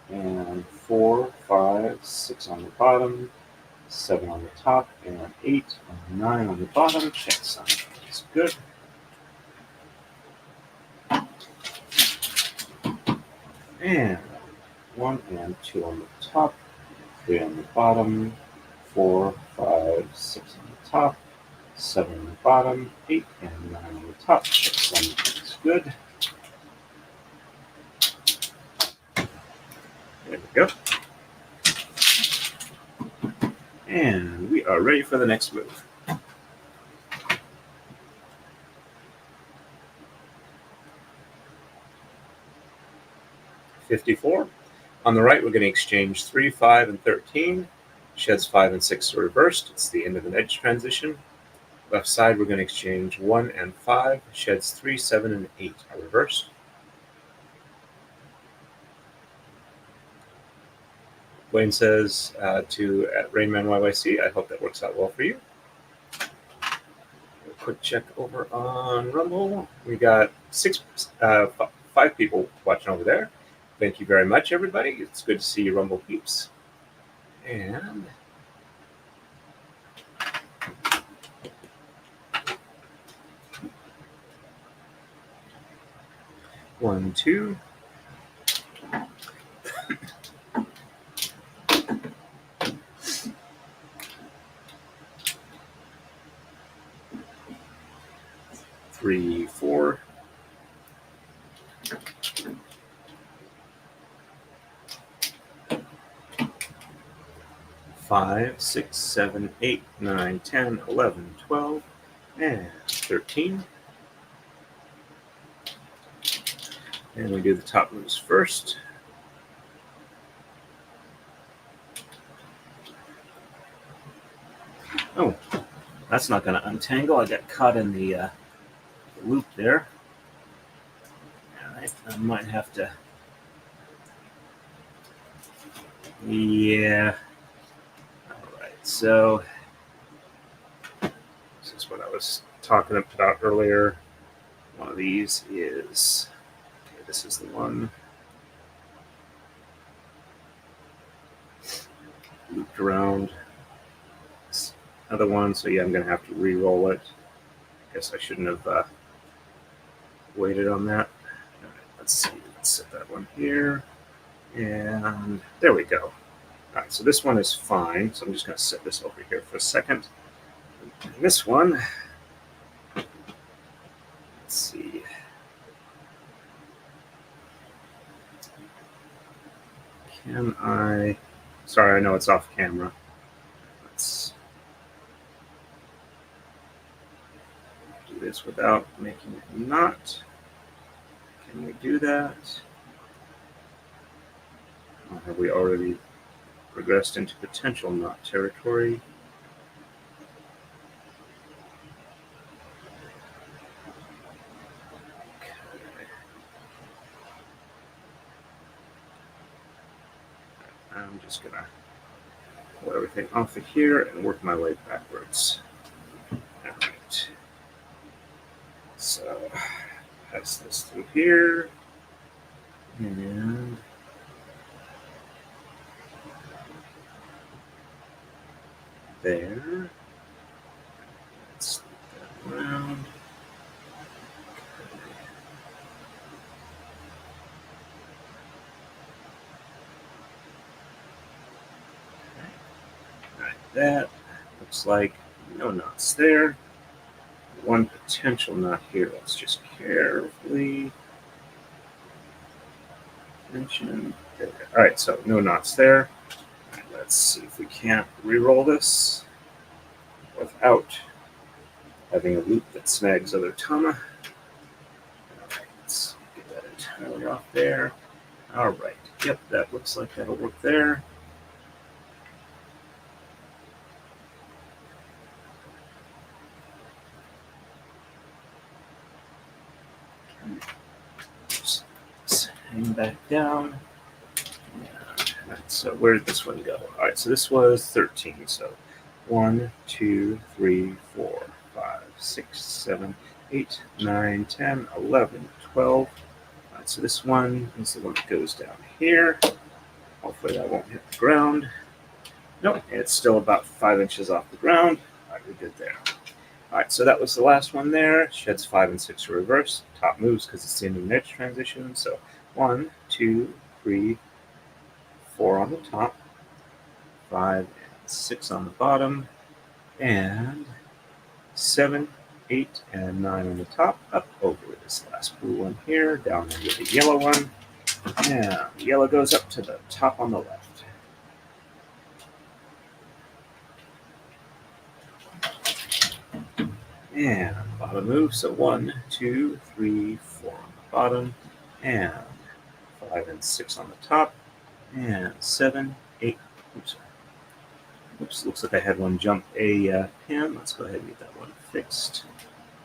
and 4, 5, 6 on the bottom, 7 on the top, and 8 and 9 on the bottom. Check sign is good. And 1 and 2 on the top, 3 on the bottom, 4, 5, 6 on the top, 7 on the bottom, 8 and 9 on the top. Check sign is good. There we go. And we are ready for the next move. $54. On the right, we're going to exchange 3, 5, and 13. Sheds 5 and 6 are reversed. It's the end of an edge transition. Left side, we're going to exchange 1 and 5. Sheds 3, 7, and 8 are reversed. Wayne says to Rainman YYC, I hope that works out well for you. A quick check over on Rumble. We got 5 people watching over there. Thank you very much, everybody. It's good to see you, Rumble peeps. And 1, 2. Three, 4. 5, 6, 7, 8, 9, 10, 11, 12, and 13. And we do the top moves first. Oh, that's not going to untangle. I got caught in the loop there. I might have to. Yeah. All right. So this is what I was talking about earlier. One of these is. Okay, this is the one. Looped around. This other one. So yeah, I'm going to have to re-roll it. I guess I shouldn't have waited on that. All right, let's see. Let's set that one here. And there we go. All right, so this one is fine. So I'm just going to set this over here for a second. And this one, let's see. Can I? Sorry, I know it's off camera. Let's do this without making it knot. Can we do that? Or have we already progressed into potential knot territory? Okay. I'm just gonna pull everything off of here and work my way backwards. All right. So pass this through here. And there. Let's flip that around. Okay. Like that. Looks like no knots there. One potential knot here. Let's just carefully mention. All right, so no knots there. Right, let's see if we can't re-roll this without having a loop that snags other tama. All right, let's get that entirely off there. All right, yep, that looks like that'll work there. Just hang back down. All right, so where did this one go? All right, so this was 13. So 1, 2, 3, 4, 5, 6, 7, 8, 9, 10, 11, 12. All right, so this one is the one that goes down here. Hopefully that won't hit the ground. Nope, it's still about 5 inches off the ground. All right, we're good there. All right, so that was the last one there. Sheds 5 and 6 to reverse. Top moves because it's the end of an edge transition. So 1, 2, 3, 4 on the top, 5 and 6 on the bottom, and 7, 8, and 9 on the top, up over this last blue one here, down into the yellow one, and the yellow goes up to the top on the left. And bottom move, so 1, 2, 3, 4 on the bottom, and 5 and 6 on the top, and 7, 8, oops, looks like I had one jump a pin. Let's go ahead and get that one fixed.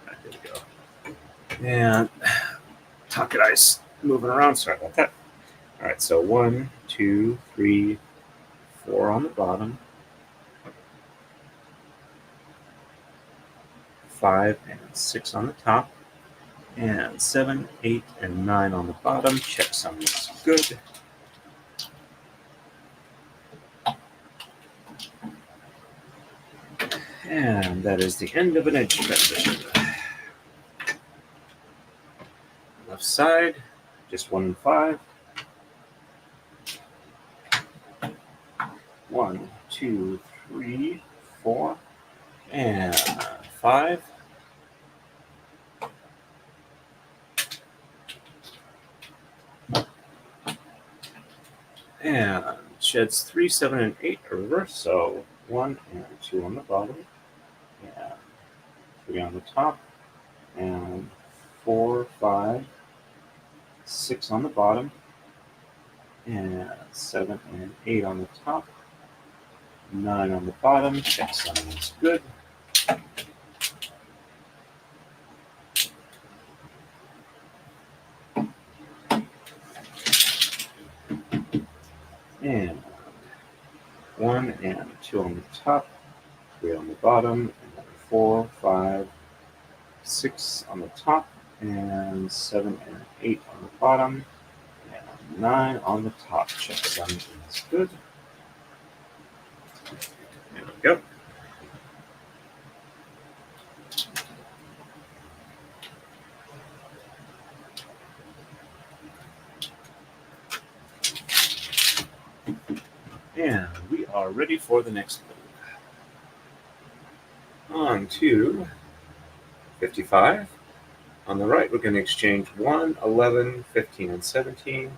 All right, there we go. And Taka-Dai's moving around, sorry about that. All right, so 1, 2, 3, 4 on the bottom, 5 and 6 on the top, and 7, 8, and 9 on the bottom. Checksum looks good. And that is the end of an edge transition. Left side, just 1 and 5. 1, 2, 3, 4, and 5. And sheds 3, 7, and 8 are reversed. So 1 and 2 on the bottom, and 3 on the top, and 4, 5, 6 on the bottom, and 7 and 8 on the top, 9 on the bottom. Check sum is good. And 1 and 2 on the top, 3 on the bottom, and 4, 5, 6 on the top, and 7 and 8 on the bottom, and 9 on the top. Check sum is good. There we go. And we are ready for the next move. On to 55. On the right, we're going to exchange 1, 11, 15, and 17.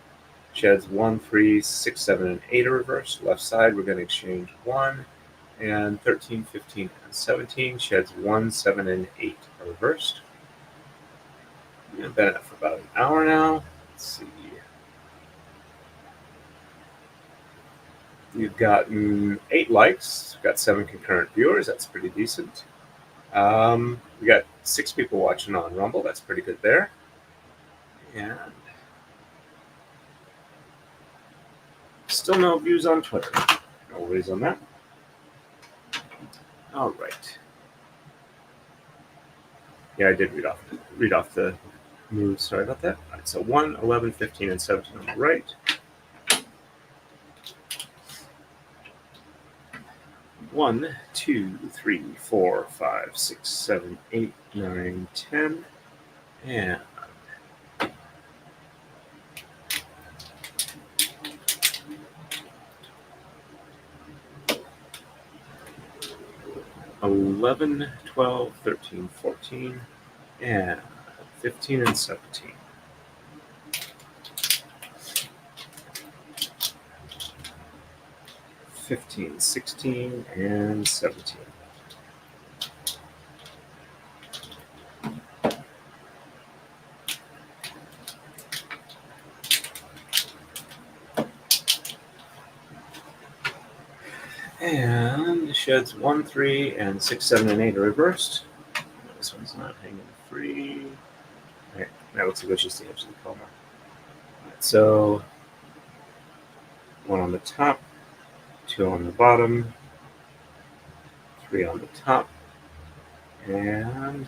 Sheds 1, 3, 6, 7, and 8 are reversed. Left side, we're going to exchange 1, and 13, 15, and 17. Sheds 1, 7, and 8 are reversed. We've been at it for about an hour now. Let's see. We've gotten 8 likes. We've got 7 concurrent viewers. That's pretty decent. We got 6 people watching on Rumble. That's pretty good there. And still no views on Twitter. No worries on that. All right. Yeah, I did read off the moves. Sorry about that. All right, so 1, 11, 15, and 17 on the right. 1, 2, 3, 4, 5, 6, 7, 8, 9, 10, and 11, 12, 13, 14, and 15 and 17. 15, 16, and 17. And sheds 1, 3, and 6, 7, and 8 are reversed. This one's not hanging free. All right, that looks like it's just the edge of the coma. All right, so 1 on the top, 2 on the bottom, 3 on the top, and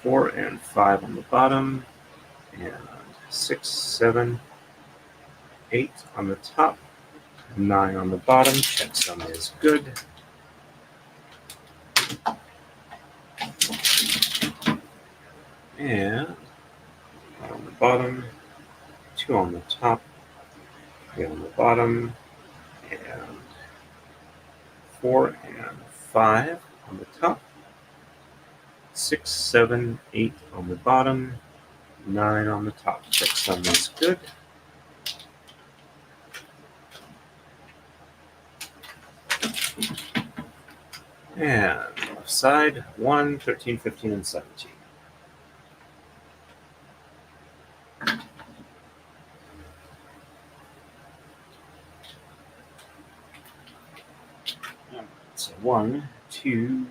4 and 5 on the bottom, and 6, 7, 8 on the top, 9 on the bottom. Check sum is good. And 1 on the bottom, 2 on the top, 3 on the bottom, and 4 and 5 on the top, 6, 7, 8 on the bottom, 9 on the top. Check sum is good. And left side, 1, 13, 15, and 17. So 1, 2,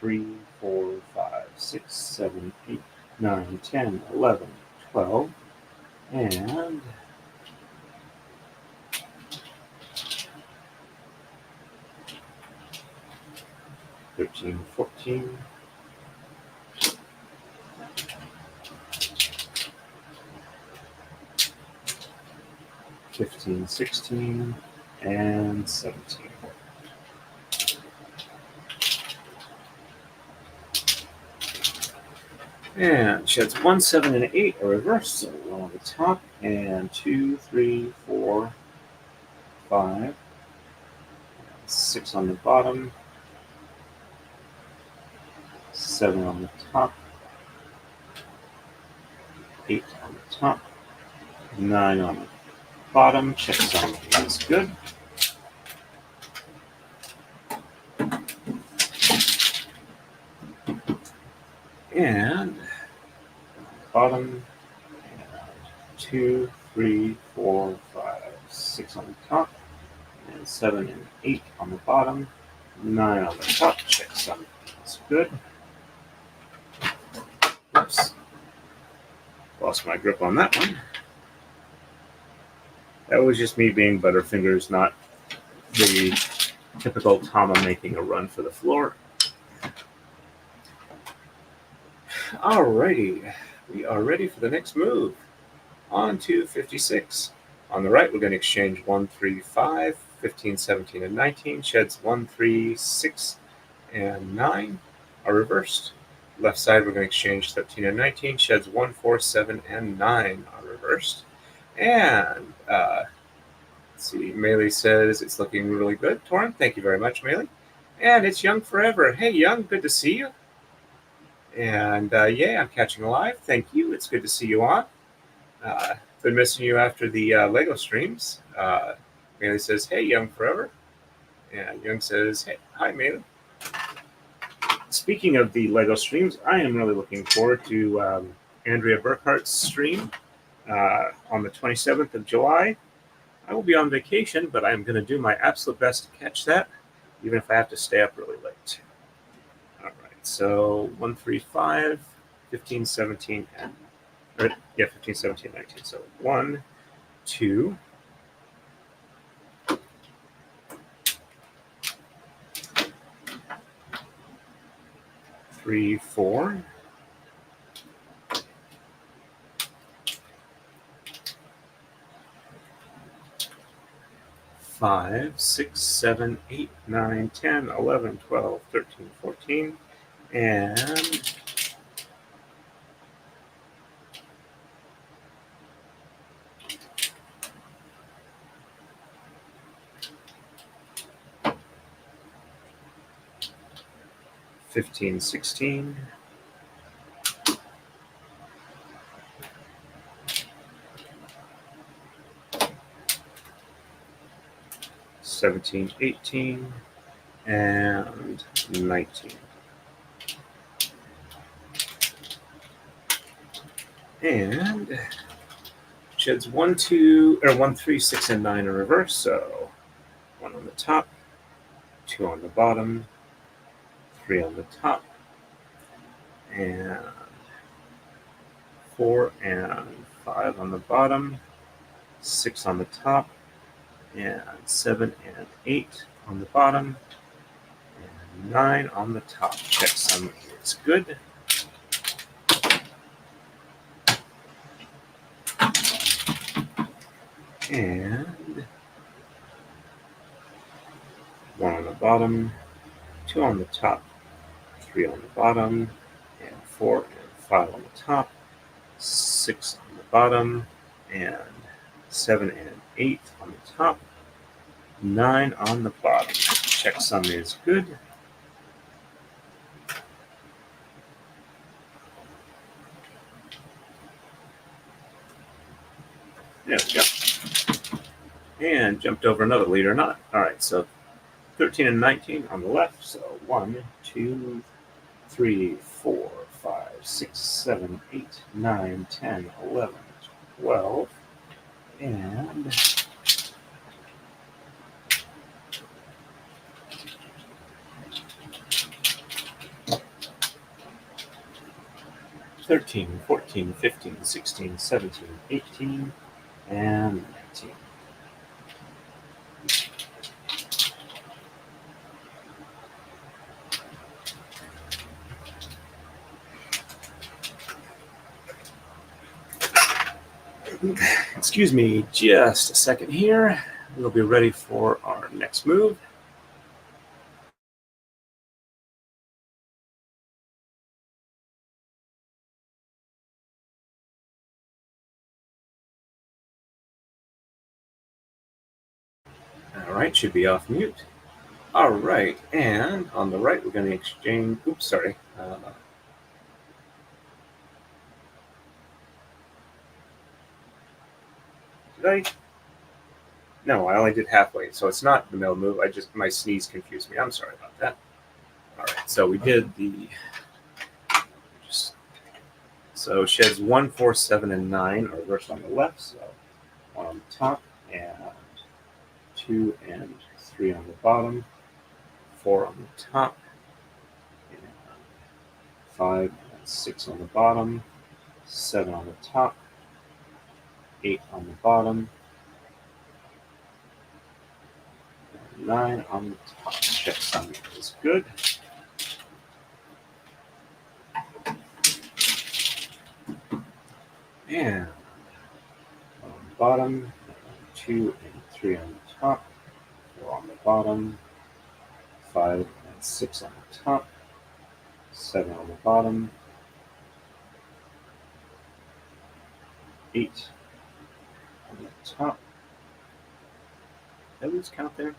3, 4, 5, 6, 7, 8, 9, 10, 11, 12, and 13, 14, 15, 16, and 17. And sheds 1, 7, and 8 are reversed. So 1 on the top, and 2, 3, 4, 5, 6 on the bottom, 7 on the top, 8 on the top, 9 on the bottom. Check some. That's good. And bottom, and 2, 3, 4, 5, 6 on the top, and 7 and 8 on the bottom, 9 on the top. Check some. That's good. Oops. Lost my grip on that one. That was just me being Butterfingers, not the typical Tama making a run for the floor. Alrighty, we are ready for the next move. On to 56. On the right, we're going to exchange 1, 3, 5, 15, 17, and 19. Sheds 1, 3, 6, and 9 are reversed. Left side, we're going to exchange 13 and 19. Sheds 1, 4, 7, and 9 are reversed. And let's see, Melee says it's looking really good. Torin, thank you very much, Melee. And it's Young Forever. Hey, Young, good to see you. And yeah, I'm catching alive. Thank you. It's good to see you on. Been missing you after the Lego streams. Melee says, hey, Young Forever. And Young says, hey, hi, Melee. Speaking of the Lego streams, I am really looking forward to Andrea Burkhart's stream on the 27th of July. I will be on vacation, but I'm going to do my absolute best to catch that, even if I have to stay up really late. All right, so 1, 3, 5, 15, 17, and 15, 17, 19. So 1, 2, 3, 4, 5, 6, 7, 8, 9, 10, 11, 12, 13, 14, and 15, 16, 17, 18, and 19. And sheds 1, 2, or 1, 3, 6, and 9 are reversed. So 1 on the top, 2 on the bottom, 3 on the top, and 4 and 5 on the bottom, 6 on the top, and 7 and 8 on the bottom, and 9 on the top. Check some. It's good. And 1 on the bottom, 2 on the top, 3 on the bottom, and 4 and 5 on the top, 6 on the bottom, and 7 and 8 on the top, 9 on the bottom. Checksum is good. There we go. And jumped over another leader knot. All right, so 13 and 19 on the left. So 1, 2, 3, 4, 5, 6, 7, 8, 9, 10, 11, 12, and 13, 14, 15, 16, 17, 18, and 19. Excuse me just a second here. We'll be ready for our next move. right, should be off mute. All right, and on the right, we're going to exchange. Oops, sorry. Did I? No, I only did halfway, so it's not the middle move. My sneeze confused me. I'm sorry about that. All right, so we did the. So sheds 1, 4, 7, and 9 are reversed on the left. So 1 on the top, and 2 and 3 on the bottom, 4 on the top, and 5 and 6 on the bottom, 7 on the top, 8 on the bottom, and 9 on the top. Check sum is good. And 1 on the bottom, 2 and 3 on the top, 4 on the bottom, 5 and 6 on the top, 7 on the bottom, 8 on the top. Did I lose count there?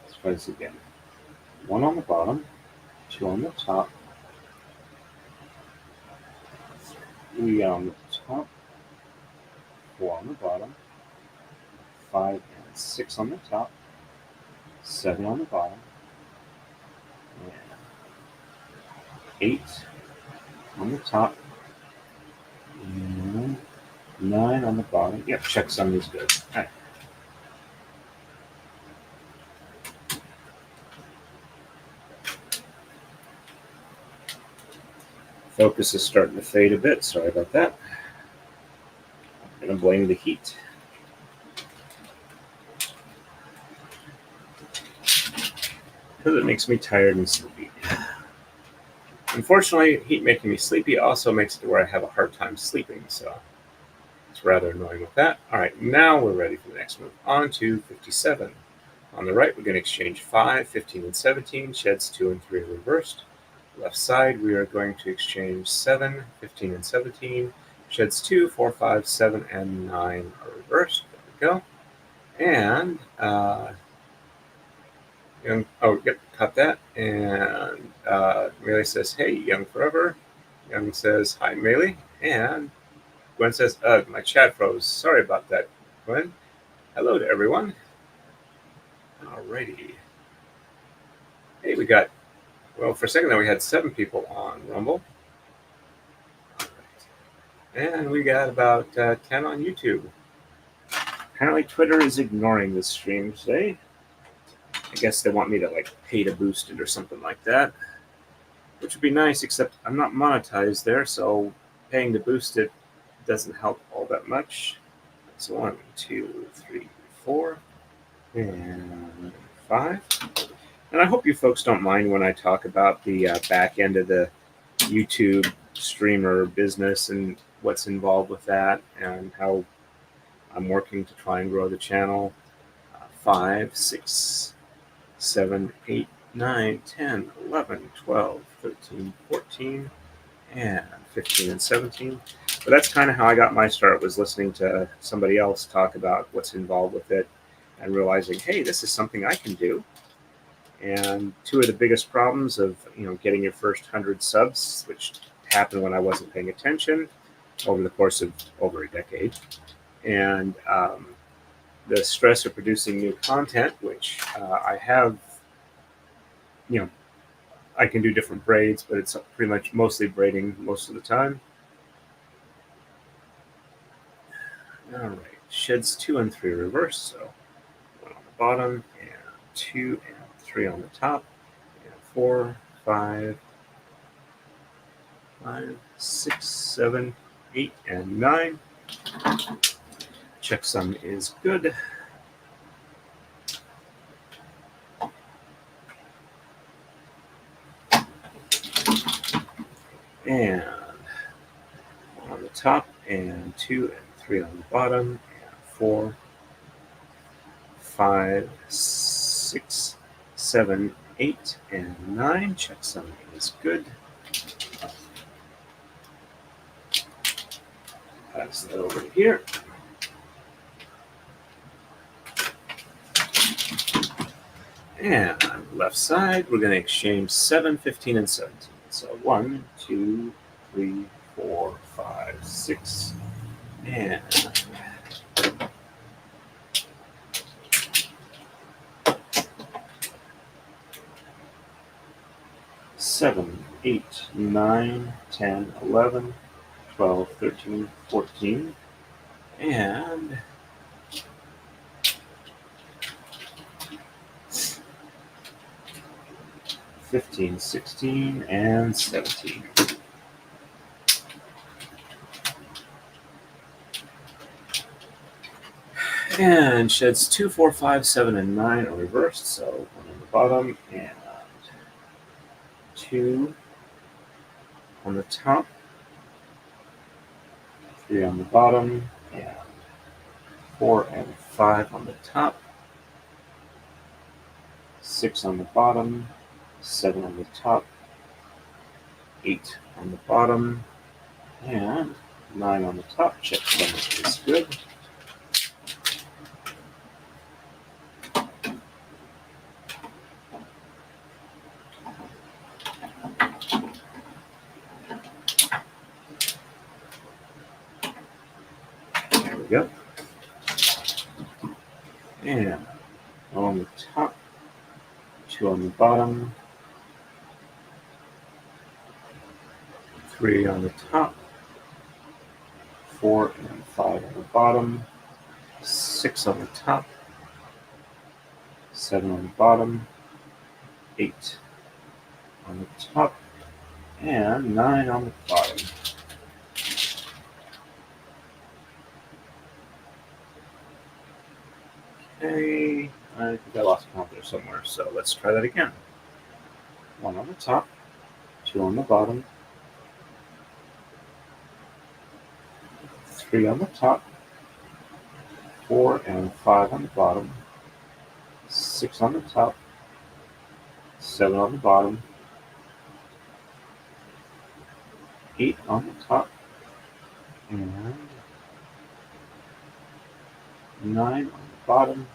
Let's try this again. 1 on the bottom, 2 on the top, 3 on the top, 4 on the bottom, 5 and 6 on the top, 7 on the bottom, and 8 on the top, and 9 on the bottom. Yep, check sum is good. All right. Focus is starting to fade a bit. Sorry about that. I'm going to blame the heat. Because it makes me tired and sleepy. Unfortunately, heat making me sleepy also makes it where I have a hard time sleeping, so it's rather annoying with that. All right, now we're ready for the next move. On to 57. On the right, we're going to exchange 5, 15, and 17. Sheds 2 and 3 are reversed. Left side, we are going to exchange 7, 15, and 17. Sheds 2, 4, 5, 7, and 9 are reversed. There we go. And, cut that. And Melee says, hey, Young Forever. Young says, hi, Melee. And Gwen says, ugh, my chat froze. Sorry about that, Gwen. Hello to everyone. Alrighty. Hey, well, for a second there, we had 7 people on Rumble. All right. And we got about 10 on YouTube. Apparently, Twitter is ignoring this stream today. I guess they want me to pay to boost it or something like that, which would be nice, except I'm not monetized there, so paying to boost it doesn't help all that much. So 1, 2, 3, 4, and 5. And I hope you folks don't mind when I talk about the back end of the YouTube streamer business and what's involved with that and how I'm working to try and grow the channel. 5, 6, 7, 8, 9, 10, 11, 12, 13, 14, and 15 and 17. But that's kind of how I got my start, was listening to somebody else talk about what's involved with it and realizing, hey, this is something I can do. And 2 of the biggest problems of getting your first 100 subs, which happened when I wasn't paying attention over the course of over a decade, and the stress of producing new content, which I have, I can do different braids, but it's pretty much mostly braiding most of the time. All right, sheds 2 and 3 reverse, so 1 on the bottom, and 2 and 3 on the top, and 4, 5, 6, 7, 8, and 9. Checksum is good. And 1 on the top, and 2 and 3 on the bottom, and 4, 5, 6, 7, 8, and 9. Checksum is good. Pass that over to here. And left side, we're going to exchange 7, 15, and 17. So 1, 2, 3, 4, 5, 6, and 7, 8, 9, 10, 11, 12, 13, 14, and 15, 16, and 17. And sheds 2, 4, 5, 7, and 9 are reversed, so 1 on the bottom and 2 on the top, 3 on the bottom, and 4 and 5 on the top, 6 on the bottom, 7 on the top, 8 on the bottom, and 9 on the top. Check that is good. There we go. And on the top, 2 on the bottom, 3 on the top, 4 and 5 on the bottom, 6 on the top, 7 on the bottom, 8 on the top, and 9 on the bottom. Okay, I think I lost count there somewhere, so let's try that again. 1 on the top, 2 on the bottom, 3 on the top, 4 and 5 on the bottom, 6 on the top, 7 on the bottom, 8 on the top, and 9 on the bottom.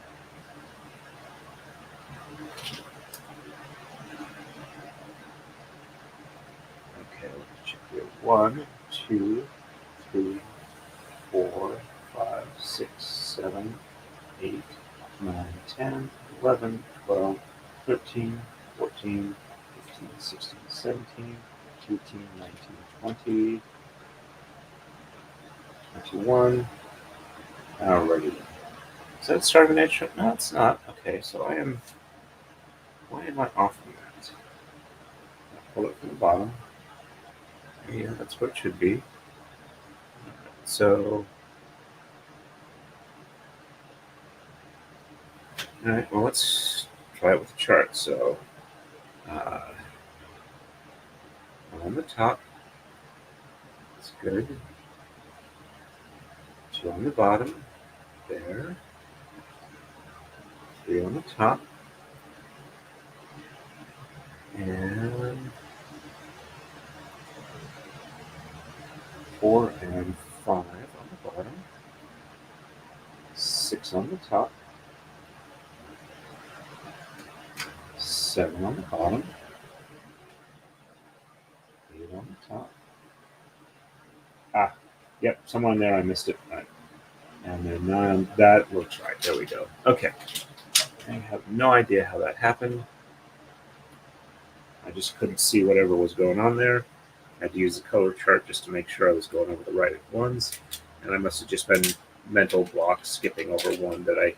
Okay, let's check here. 1, 2, 3, 4, 5, 6, 7, 8, 9, 10, 11, 12, 13, 14, 15, 16, 17, 18, 19, 20, 21. Alrighty. Is that the start of an edge? No, it's not. Okay, so why am I off from that? I'll pull it from the bottom. Yeah, that's what it should be. So, alright, well, let's try it with the chart. So, on the top, it's good. 2 on the bottom, there. 3 on the top, and 4 and 5 on the bottom, 6 on the top, 7 on the bottom, 8 on the top. Yep, somewhere in there I missed it. Right. And then 9, that looks right. There we go. Okay. I have no idea how that happened. I just couldn't see whatever was going on there. I had to use the color chart just to make sure I was going over the right ones. And I must have just been mental block skipping over one that I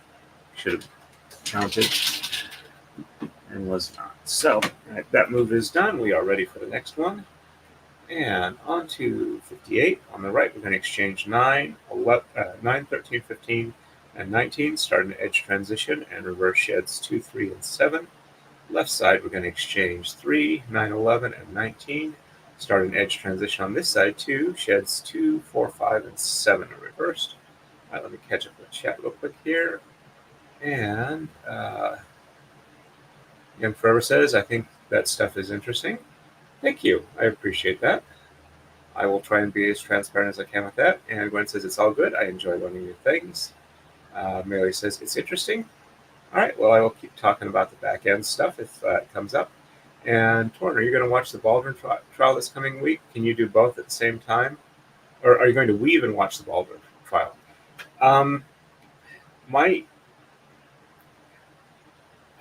should have counted and was not. So, right, that move is done. We are ready for the next one. And on to 58. On the right, we're going to exchange 9, 13, 15, and 19. Start an edge transition and reverse sheds 2, 3, and 7. Left side, we're going to exchange 3, 9, 11, and 19. Start an edge transition on this side, 2. Sheds 2, 4, 5, and 7 are reversed. All right, let me catch up with the chat real quick here. And Young Forever says, I think that stuff is interesting. Thank you. I appreciate that. I will try and be as transparent as I can with that. And Gwen says, it's all good. I enjoy learning new things. Mary says, it's interesting. All right, well, I will keep talking about the back end stuff if it comes up. And Torn, are you going to watch the Baldwin trial this coming week? Can you do both at the same time? Or are you going to weave and watch the Baldwin trial? My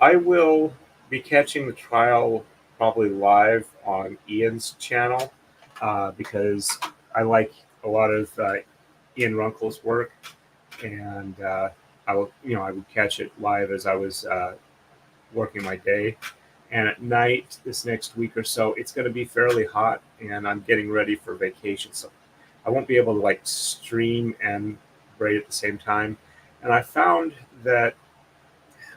I will be catching the trial probably live on Ian's channel because I like a lot of Ian Runkle's work, and I would catch it live as I was working my day. And at night, this next week or so, it's going to be fairly hot, and I'm getting ready for vacation, so I won't be able to like stream and braid at the same time. And I found that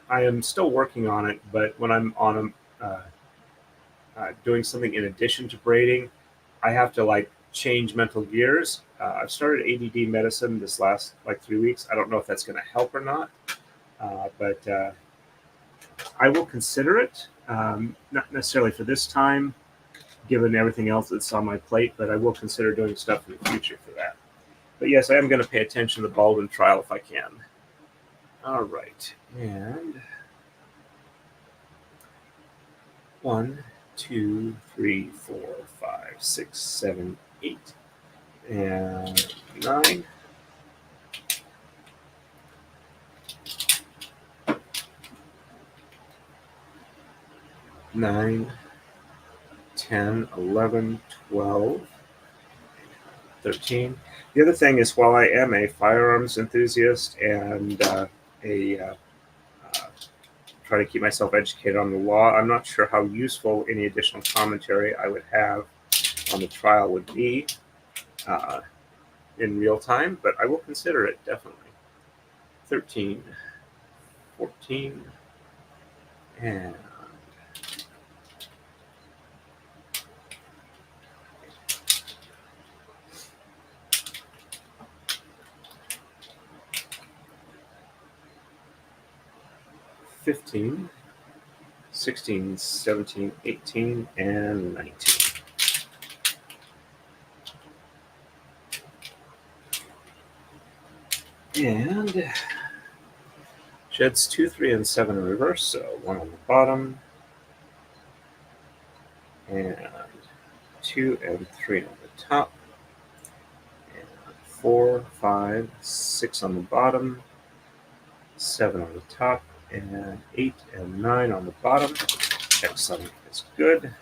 I am still working on it, but when I'm on doing something in addition to braiding, I have to like change mental gears. I've started ADD medicine this last like 3 weeks. I don't know if that's going to help or not, but I will consider it. Not necessarily for this time, given everything else that's on my plate, but I will consider doing stuff in the future for that. But yes, I am going to pay attention to the Baldwin trial if I can. All right, and 1, 2, 3, 4, 5, 6, 7, 8, and 9. Nine, 10, 11, 12, 13. The other thing is, while I am a firearms enthusiast and try to keep myself educated on the law, I'm not sure how useful any additional commentary I would have on the trial would be in real time, but I will consider it definitely. 13, 14, and 15, 16, 17, 18, and 19. And sheds 2, 3, and 7 in reverse, so 1 on the bottom, and 2 and 3 on the top, and 4, 5, 6 on the bottom, 7 on the top, and 8 and 9 on the bottom. Checksum is good.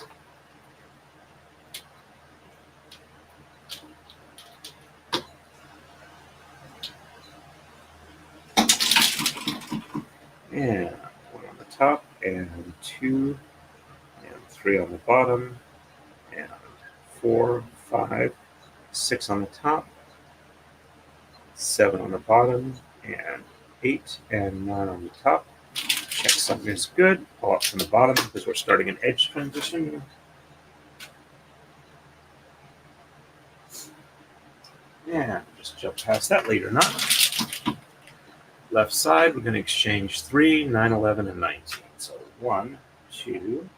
And 1 on the top, and 2 and 3 on the bottom, and 4, 5, 6 on the top, 7 on the bottom, and 8 and 9 on the top. Checksum is good. Pull up from the bottom because we're starting an edge transition. And just jump past that leader knot. Left side, we're going to exchange 3, 9, 11, and 19. So 1, 2,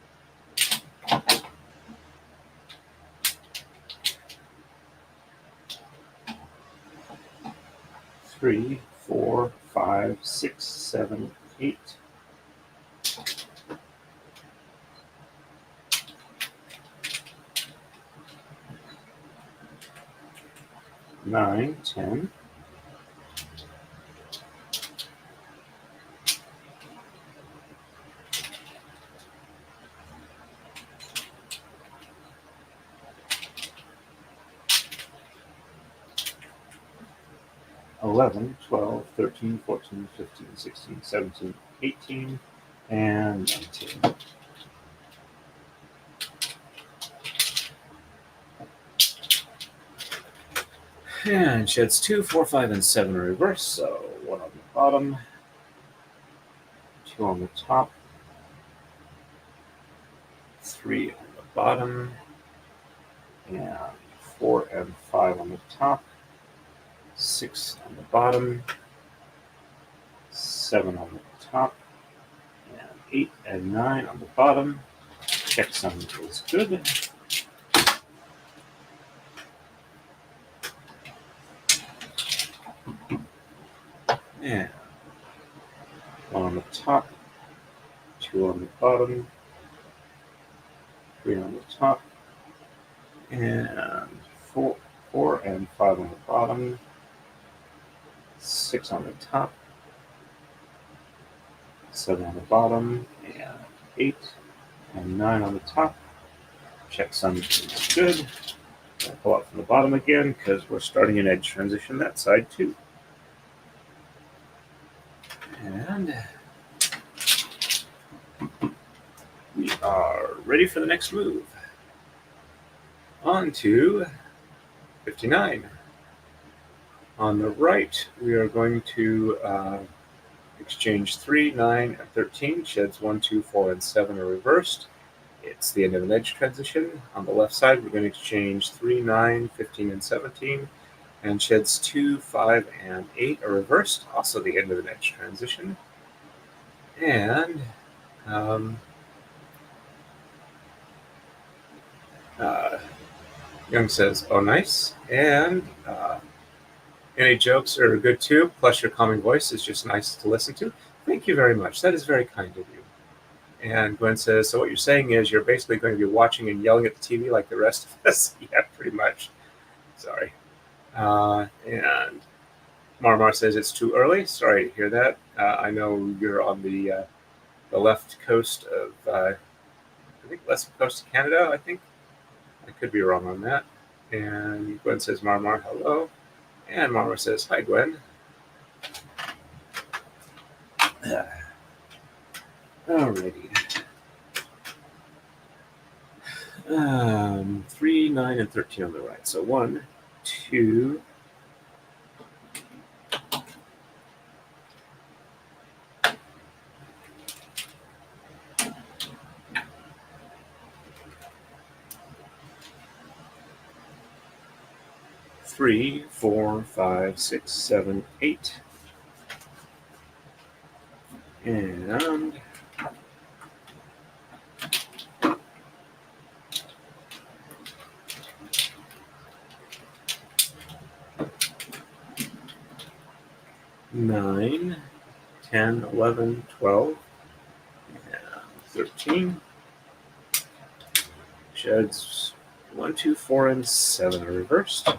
3, 4, 5, 6, 7, 8. 9, 10. 11, 12, 13, 14, 15, 16, 17, 18, and 19. And sheds 2, 4, 5, and 7 in reverse, so 1 on the bottom, 2 on the top, 3 on the bottom, and 4 and 5 on the top, 6 on the bottom, 7 on the top, and 8 and 9 on the bottom. Checksum is good. And 1 on the top, 2 on the bottom, 3 on the top, and 4 and 5 on the bottom, 6 on the top, 7 on the bottom, and 8 and 9 on the top. Check some is good. I'll pull out from the bottom again because we're starting an edge transition that side too. And we are ready for the next move. On to 59. On the right, we are going to exchange 3, 9, and 13. Sheds 1, 2, 4, and 7 are reversed. It's the end of an edge transition. On the left side, we're going to exchange 3, 9, 15, and 17. And sheds 2, 5, and 8 are reversed. Also the end of an edge transition. And Young says, oh, nice. And any jokes are good too. Plus your calming voice is just nice to listen to. Thank you very much. That is very kind of you. And Gwen says, so what you're saying is you're basically going to be watching and yelling at the TV like the rest of us? Yeah, pretty much. Sorry. And Marmar says it's too early. Sorry to hear that. I know you're on the left coast of, I think, west coast of Canada, I think. I could be wrong on that. And Gwen says, Marmar, hello. And Marmar says, hi, Gwen. Alrighty. 3, 9, and 13 on the right. So 1, 2, 3, 4, 5, 6, 7, 8. And 9, 10, 11, 12, and 13. Sheds 1, 2, 4, and 7 are reversed. All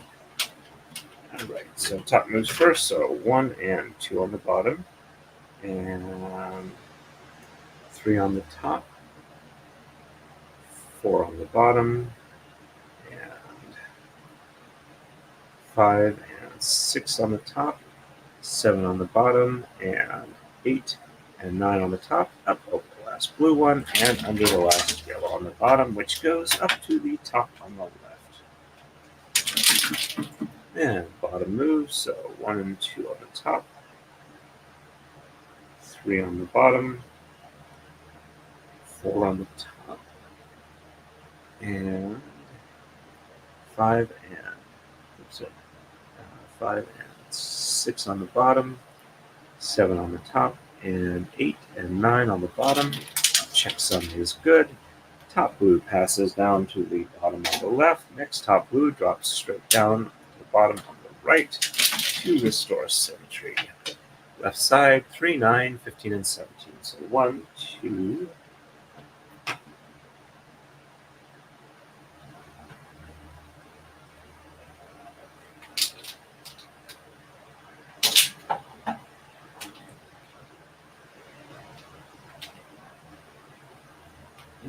right, so top moves first. So 1 and 2 on the bottom, and 3 on the top, 4 on the bottom, and 5 and 6 on the top, 7 on the bottom, and 8 and 9 on the top, up over the last blue one, and under the last yellow on the bottom, which goes up to the top on the left. And bottom moves, so 1 and 2 on the top, 3 on the bottom, 4 on the top, and 5 and 6 on the bottom, 7 on the top, and 8 and 9 on the bottom. Checksum is good. Top blue passes down to the bottom on the left. Next top blue drops straight down to the bottom on the right to restore symmetry. Left side, 3, 9, 15, and 17. So 1, 2,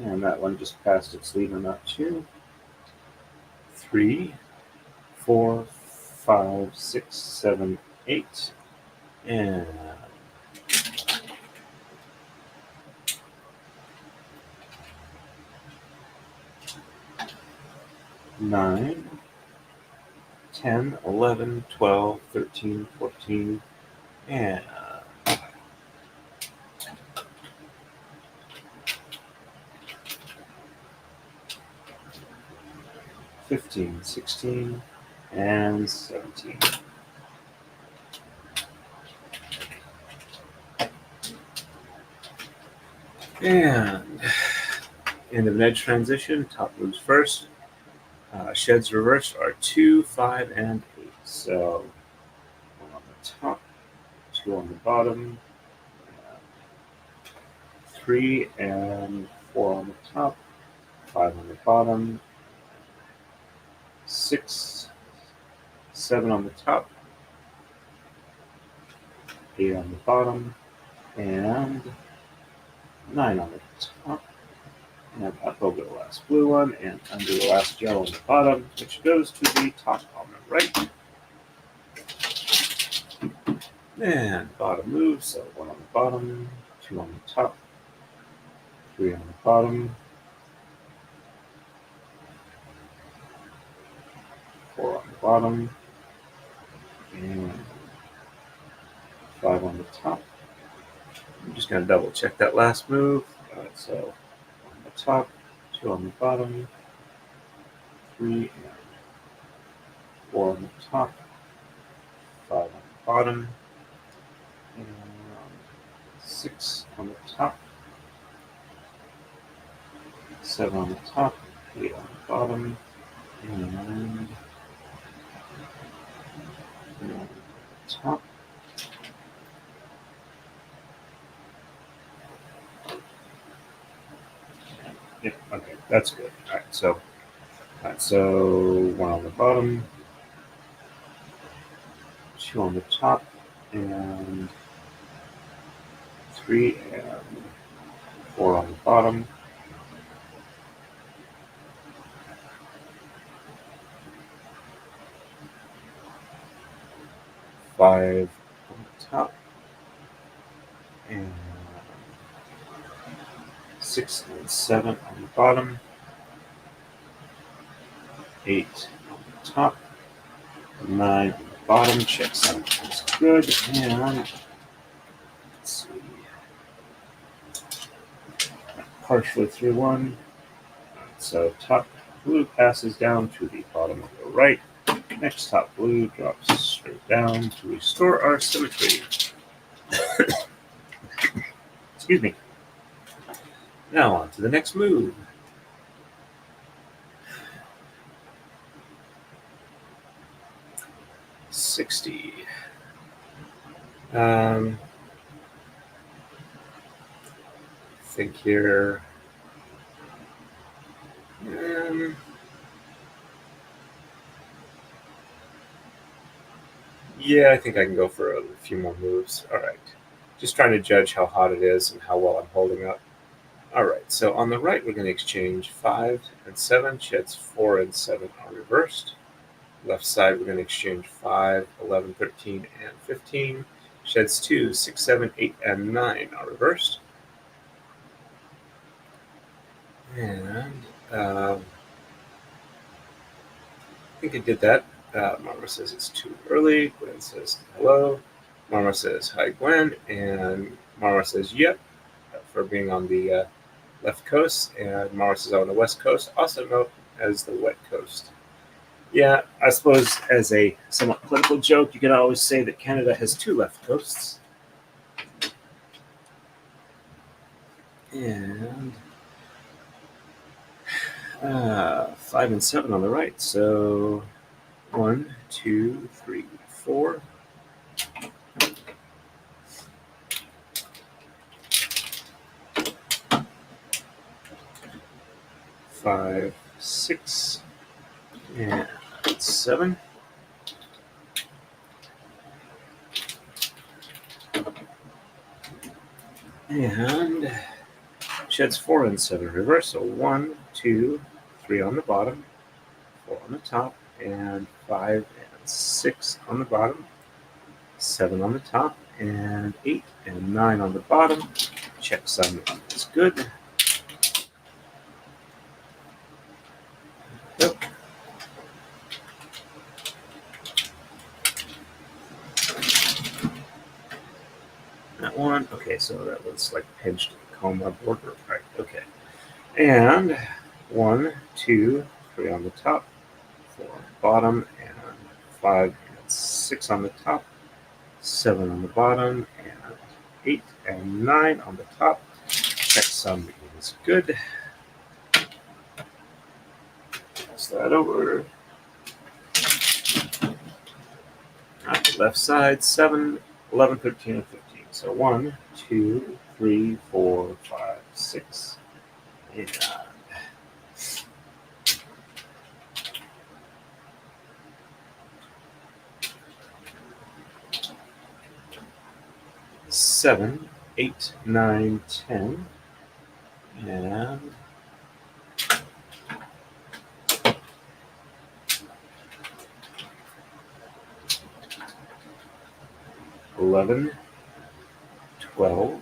and that one just passed its leader knot 2. 3, 4, 5, 6, 7, 8, and 9, 10, 11, 12, 13, 14, and 15, 16, and 17. And end of an edge transition, top moves first. Sheds reversed are 2, 5, and 8. So 1 on the top, 2 on the bottom, 3 and 4 on the top, 5 on the bottom, 6, 7 on the top, 8 on the bottom, and 9 on the top. And up over the last blue one and under the last yellow on the bottom, which goes to the top on the right. And bottom moves, so 1 on the bottom, 2 on the top, 3 on the bottom, 4 on the bottom, and 5 on the top. I'm just going to double check that last move. All right, so 1 on the top, 2 on the bottom, 3 and 4 on the top, 5 on the bottom, and 6 on the top, 7 on the top, 8 on the bottom, and 9 on the top. Yeah, okay, that's good. All right, so 1 on the bottom, 2 on the top, and 3 and 4 on the bottom. 5 on the top, and 6 and 7 on the bottom, 8 on the top, 9 on the bottom. Check sounds good, and let's see, partially through 1. So top blue passes down to the bottom of the right. Next top blue drops straight down to restore our symmetry. Excuse me. Now on to the next move. $60. Think here. Yeah, I think I can go for a few more moves. All right. Just trying to judge how hot it is and how well I'm holding up. All right, so on the right, we're going to exchange 5 and 7. Sheds 4 and 7 are reversed. Left side, we're going to exchange 5, 11, 13, and 15. Sheds 2, 6, 7, 8, and 9 are reversed. And I think I did that. Mama says it's too early. Gwen says hello. Mama says hi, Gwen. And Mama says yep, for being on the left coast. And Mama says on the west coast, also known as the wet coast. Yeah, I suppose as a somewhat political joke, you can always say that Canada has 2 left coasts. And 5 and 7 on the right. So 1, 2, 3, 4. 5, 6, and 7. And sheds 4 and 7 reverse. So 1, 2, 3 on the bottom, 4 on the top, and 5 and 6 on the bottom, 7 on the top, and 8 and 9 on the bottom. Check sum is good. Yep. That one. Okay, so that was like pinched coma border. Right. Okay. And 1, 2, 3 on the top, 4 on the bottom, and 5 and 6 on the top, 7 on the bottom, and 8 and 9 on the top. Check sum is good. Pass that over. On the left side, 7, 11, 13, and 15. So 1, 2, 3, 4, 5, 6, and 7, 8, 9, 10, and 11, 12,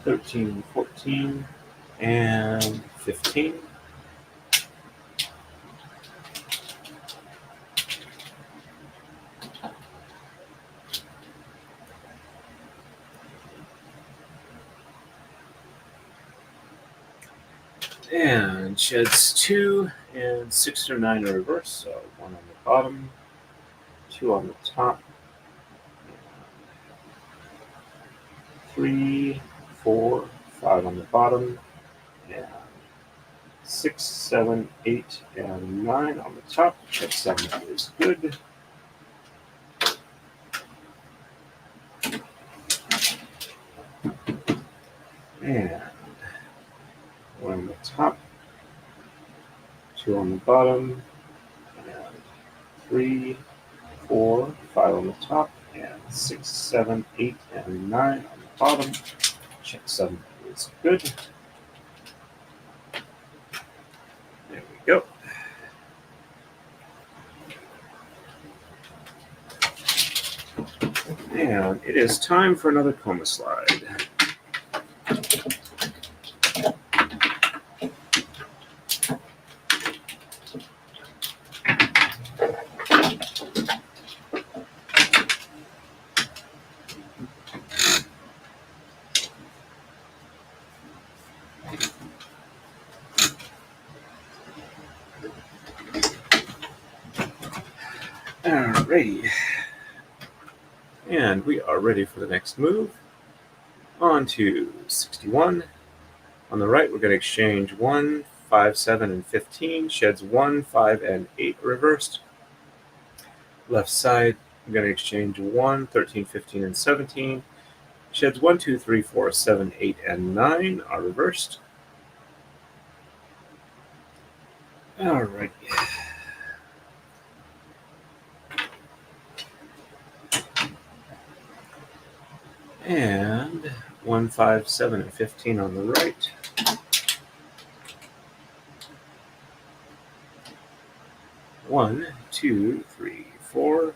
13, 14, and 15. And sheds 2 and 6 or 9 are reverse, so 1 on the bottom, 2 on the top, 3, 4, 5 on the bottom, and 6, 7, 8, and 9 on the top. Check 7 is good. And 1 on the top, 2 on the bottom, and 3, 4, 5 on the top, and 6, 7, 8, and 9 on the bottom. Check 7 is good. There we go. And it is time for another coma slide. Alrighty. And we are ready for the next move. On to 61. On the right, we're going to exchange 1, 5, 7, and 15. Sheds 1, 5, and 8 reversed. Left side, I'm going to exchange 1, 13, 15, and 17. Sheds 1, 2, 3, 4, 7, 8, and 9 are reversed. Alright. And 1, 5, 7, and 15 on the right. One, 2, 3, 4.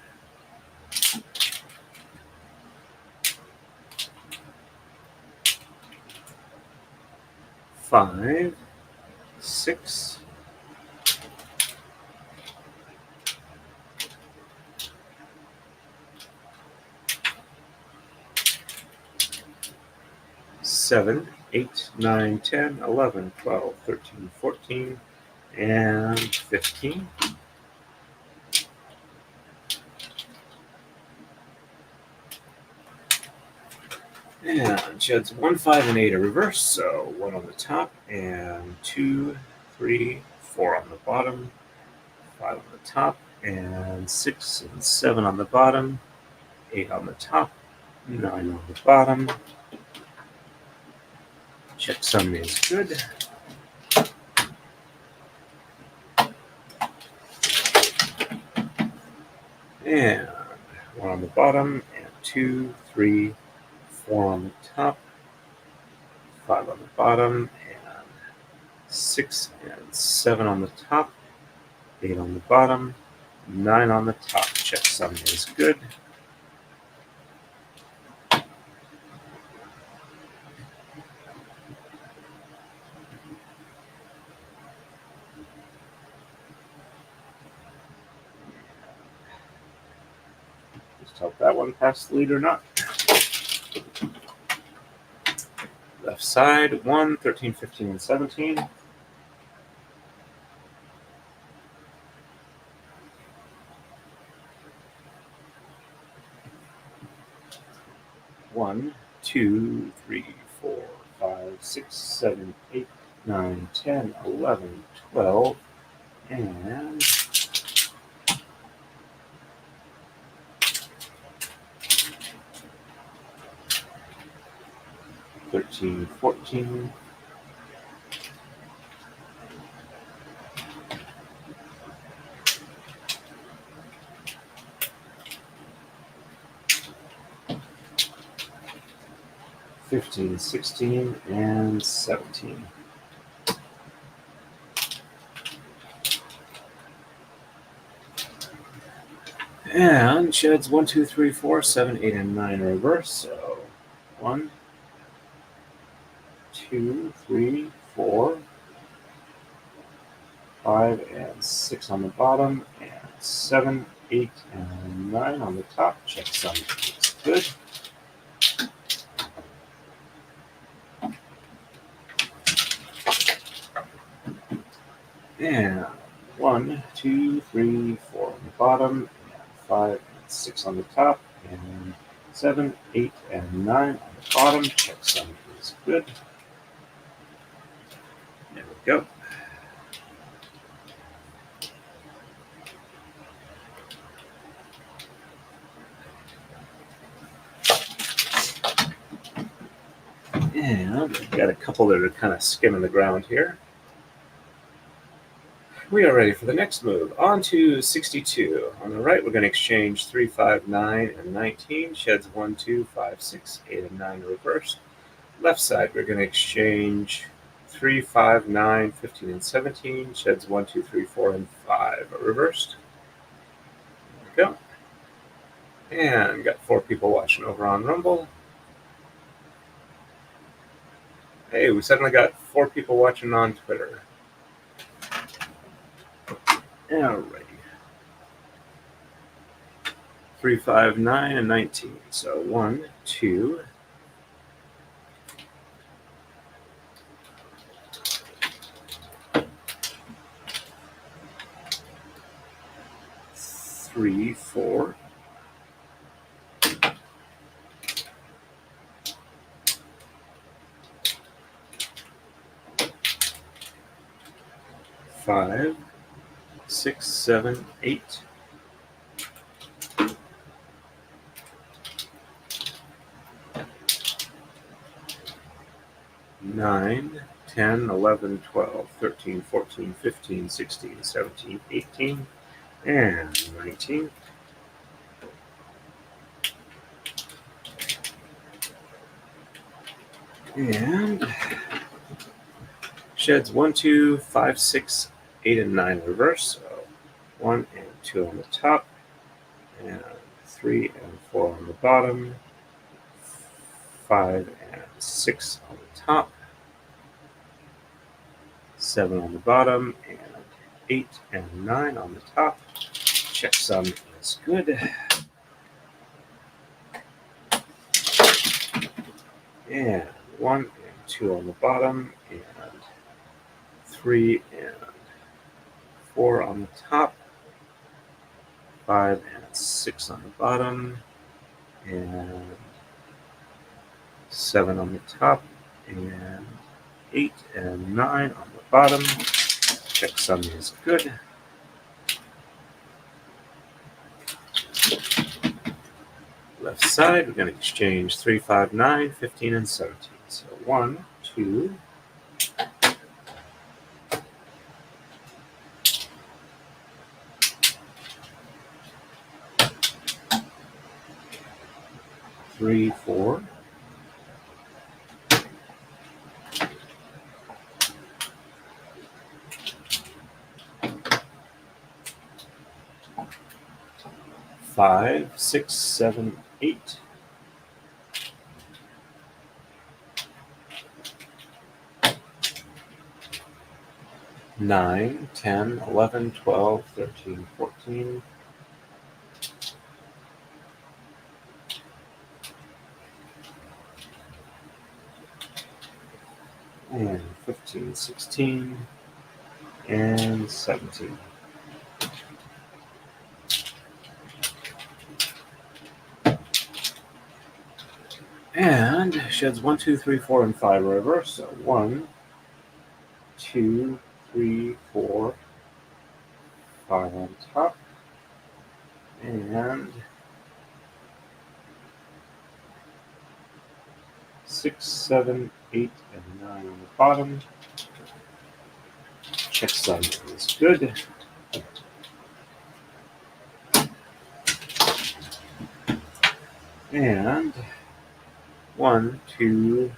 5, 6. 7, 8, 9, 10, 11, 12, 13, 14, and 15. And sheds 1, 5, and 8 are reversed, so 1 on the top, and 2, 3, 4 on the bottom, 5 on the top, and 6 and 7 on the bottom, 8 on the top, 9 on the bottom. Check sum is good. And 1 on the bottom, and 2, 3, 4 on the top, 5 on the bottom, and 6 and 7 on the top, 8 on the bottom, 9 on the top. Check sum is good. Just hope that one passed the lead or not. Left side, 1, 13, 15, and 17. One, 2, 3, 4, 5, 6, 7, 8, 9, 10, 11, 12, and 13, 14. 15, 16, and 17. And sheds 1, 2, 3, 4, 7, 8, and 9 reverse. So 1, 2, 3, 4, 5, and 6 on the bottom, and 7, 8, and 9 on the top. Check some. Looks good. And 1, 2, 3, 4 on the bottom, and 5, and 6 on the top, and 7, 8, and 9 on the bottom. Check some is good. There we go. And we've got a couple that are kind of skimming the ground here. We are ready for the next move. On to 62. On the right, we're going to exchange 3, 5, 9, and 19. Sheds 1, 2, 5, 6, 8, and 9 reversed. Left side, we're going to exchange 3, 5, 9, 15, and 17. Sheds 1, 2, 3, 4, and 5 reversed. There we go. And got 4 people watching over on Rumble. Hey, we suddenly got 4 people watching on Twitter. Alrighty. 3, 5, 9, and 19. So 1, 2, 3, 4, 5, 6, 7, 8. 9, 10, 11, 12, 13, 14, 15, 16, 17, 18, and 19. And sheds 1, 2, 5, 6, 8, and 9 reverse. So 1 and 2 on the top, and 3 and 4 on the bottom, 5 and 6 on the top, 7 on the bottom, and 8 and 9 on the top. Checksum is good. And 1 and 2 on the bottom, and 3 and 4 on the top, 5 and 6 on the bottom, and 7 on the top, and 8 and 9 on the bottom. Checksum is good. Left side, we're going to exchange 3, 5, 9, 15, and 17. So 1, 2, 3, 4, 5, 6, 7, 8. 9, 10, 11, 12, 13, 14. And 15, 16, and 17. And sheds 1, 2, 3, 4, and 5 reverse. So 1, 2, 3, 4, 5 on top, and 6, 7, 8, and 9 on the bottom. Checksum is good. And 1, 2,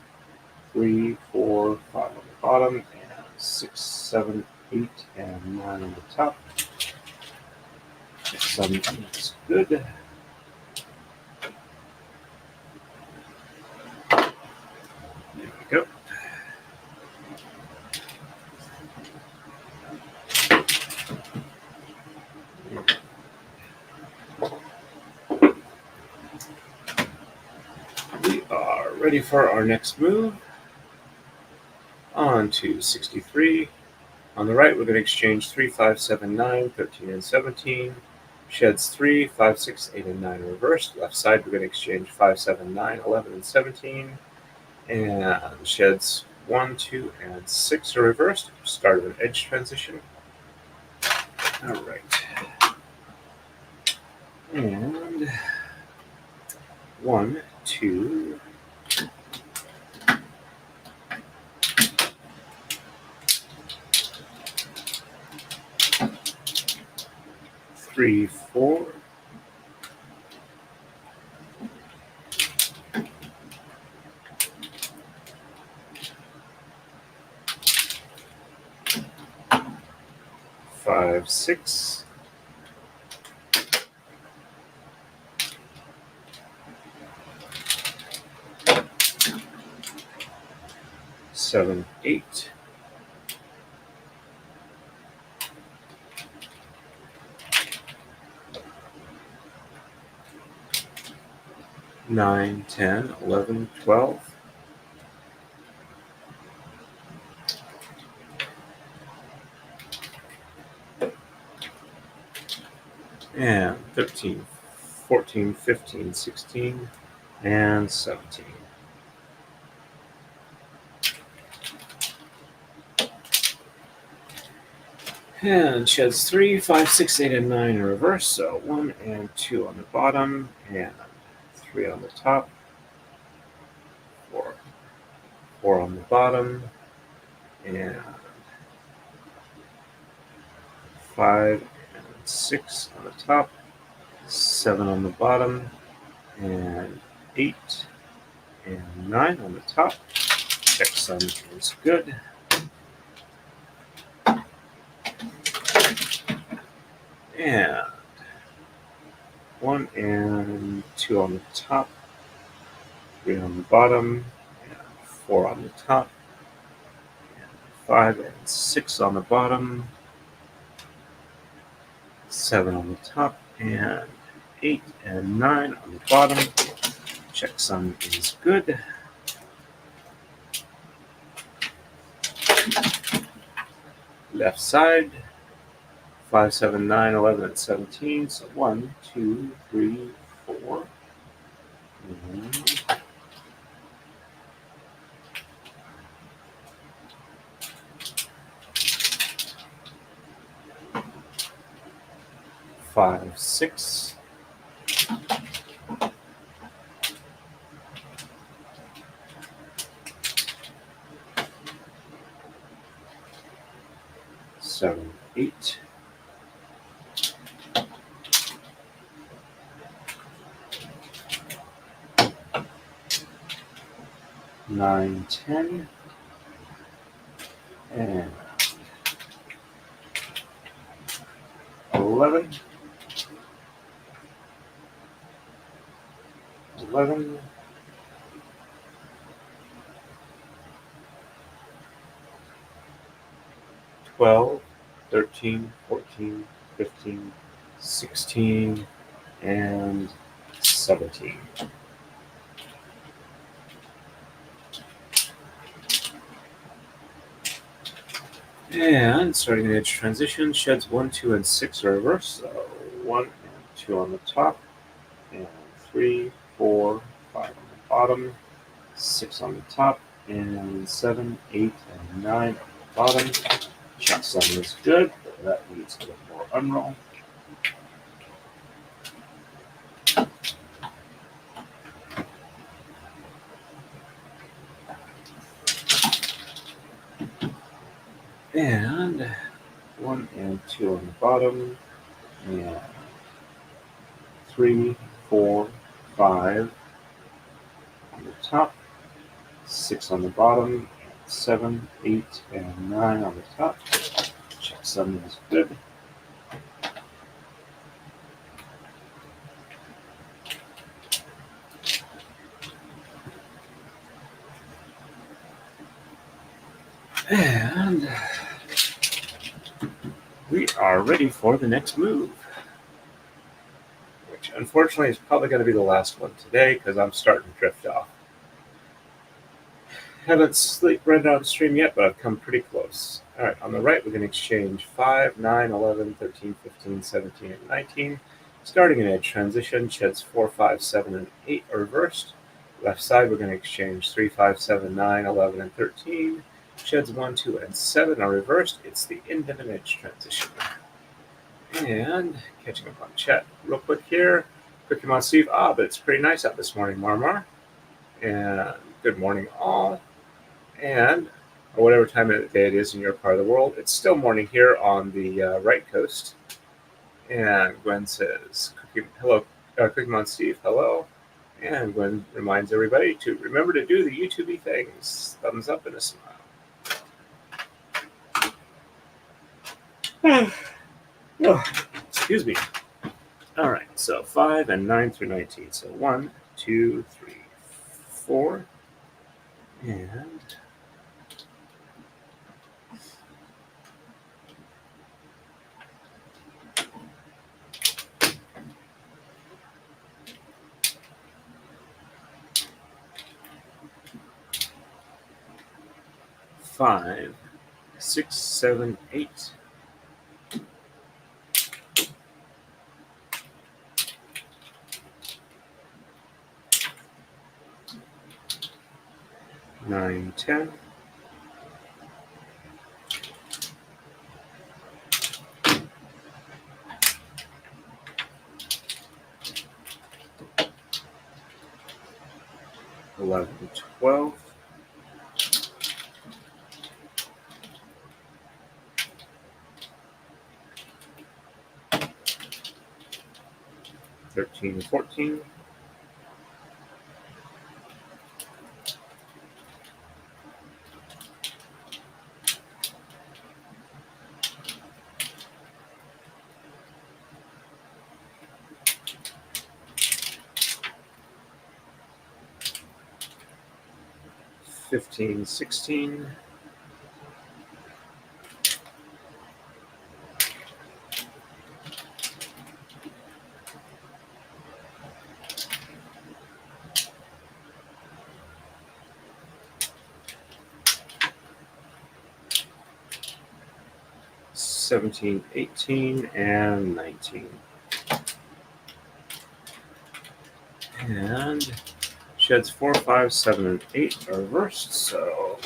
3, 4, 5 on the bottom, and 6, 7, 8, and 9 on the top. Checksum is good. There we go. We are ready for our next move. On to 63. On the right, we're going to exchange 3, 5, 7, 9, 13, and 17. Sheds 3, 5, 6, 8, and 9 reversed. Left side, we're going to exchange 5, 7, 9, 11, and 17. And sheds 1, 2, and 6 are reversed. Start of an edge transition. All right. And 1, 2, 3, 4, 5, 6, 7, 8, 9, 10, 11, 12, and 13, 14, 15, 16, and 17. And sheds 3, 5, 6, 8, and 9 in reverse. So 1 and 2 on the bottom, and 3 on the top, 4 on the bottom, and 5 and 6 on the top, 7 on the bottom, and 8 and 9 on the top. Checksum is good. And 1 and 2 on the top, 3 on the bottom, and 4 on the top, and 5 and 6 on the bottom, 7 on the top, and 8 and 9 on the bottom. Checksum is good. Left side, 5, 7, 9, 11, and 17. So 1, 2, 3, 4. And 5, 6. 7, 8. 9, 10. And 11. 11. 12, 13, 14, 15, 16, and 17. And starting the edge transition, sheds 1, 2, and 6 are reversed. So 1 and 2 on the top, and 3, 4, 5 on the bottom, 6 on the top, and 7, 8, and 9 on the bottom. Checksum is good. That needs a little more unroll. And 1 and 2 on the bottom, and 3, 4, 5 on the top, 6 on the bottom, 7, 8, and 9 on the top. Check 7 is good. And we are ready for the next move, which unfortunately is probably going to be the last one today because I'm starting to drift off. Haven't rendered out the stream yet, but I've come pretty close. All right, on the right, we're going to exchange 5, 9, 11, 13, 15, 17, and 19. Starting an edge transition, sheds 4, 5, 7, and 8 are reversed. Left side, we're going to exchange 3, 5, 7, 9, 11, and 13. Sheds 1, 2, and 7 are reversed. It's the end of an edge transition. And catching up on chat real quick here. Kumihimo Steve, but it's pretty nice out this morning, Marmar. And good morning, all. And whatever time of the day it is in your part of the world, it's still morning here on the right coast. And Gwen says, hello, Kumihimo Steve, hello. And Gwen reminds everybody to remember to do the YouTube-y things. Thumbs up and a smile. Oh, excuse me. All right, so 5 and 9 through 19. So 1, 2, 3, 4, and 5, 6, 7, 8. 9, 10. 11, 12. 13, 14. 15, 16. 17, 18, and 19. And sheds 4, 5, 7, and 8 are reversed. So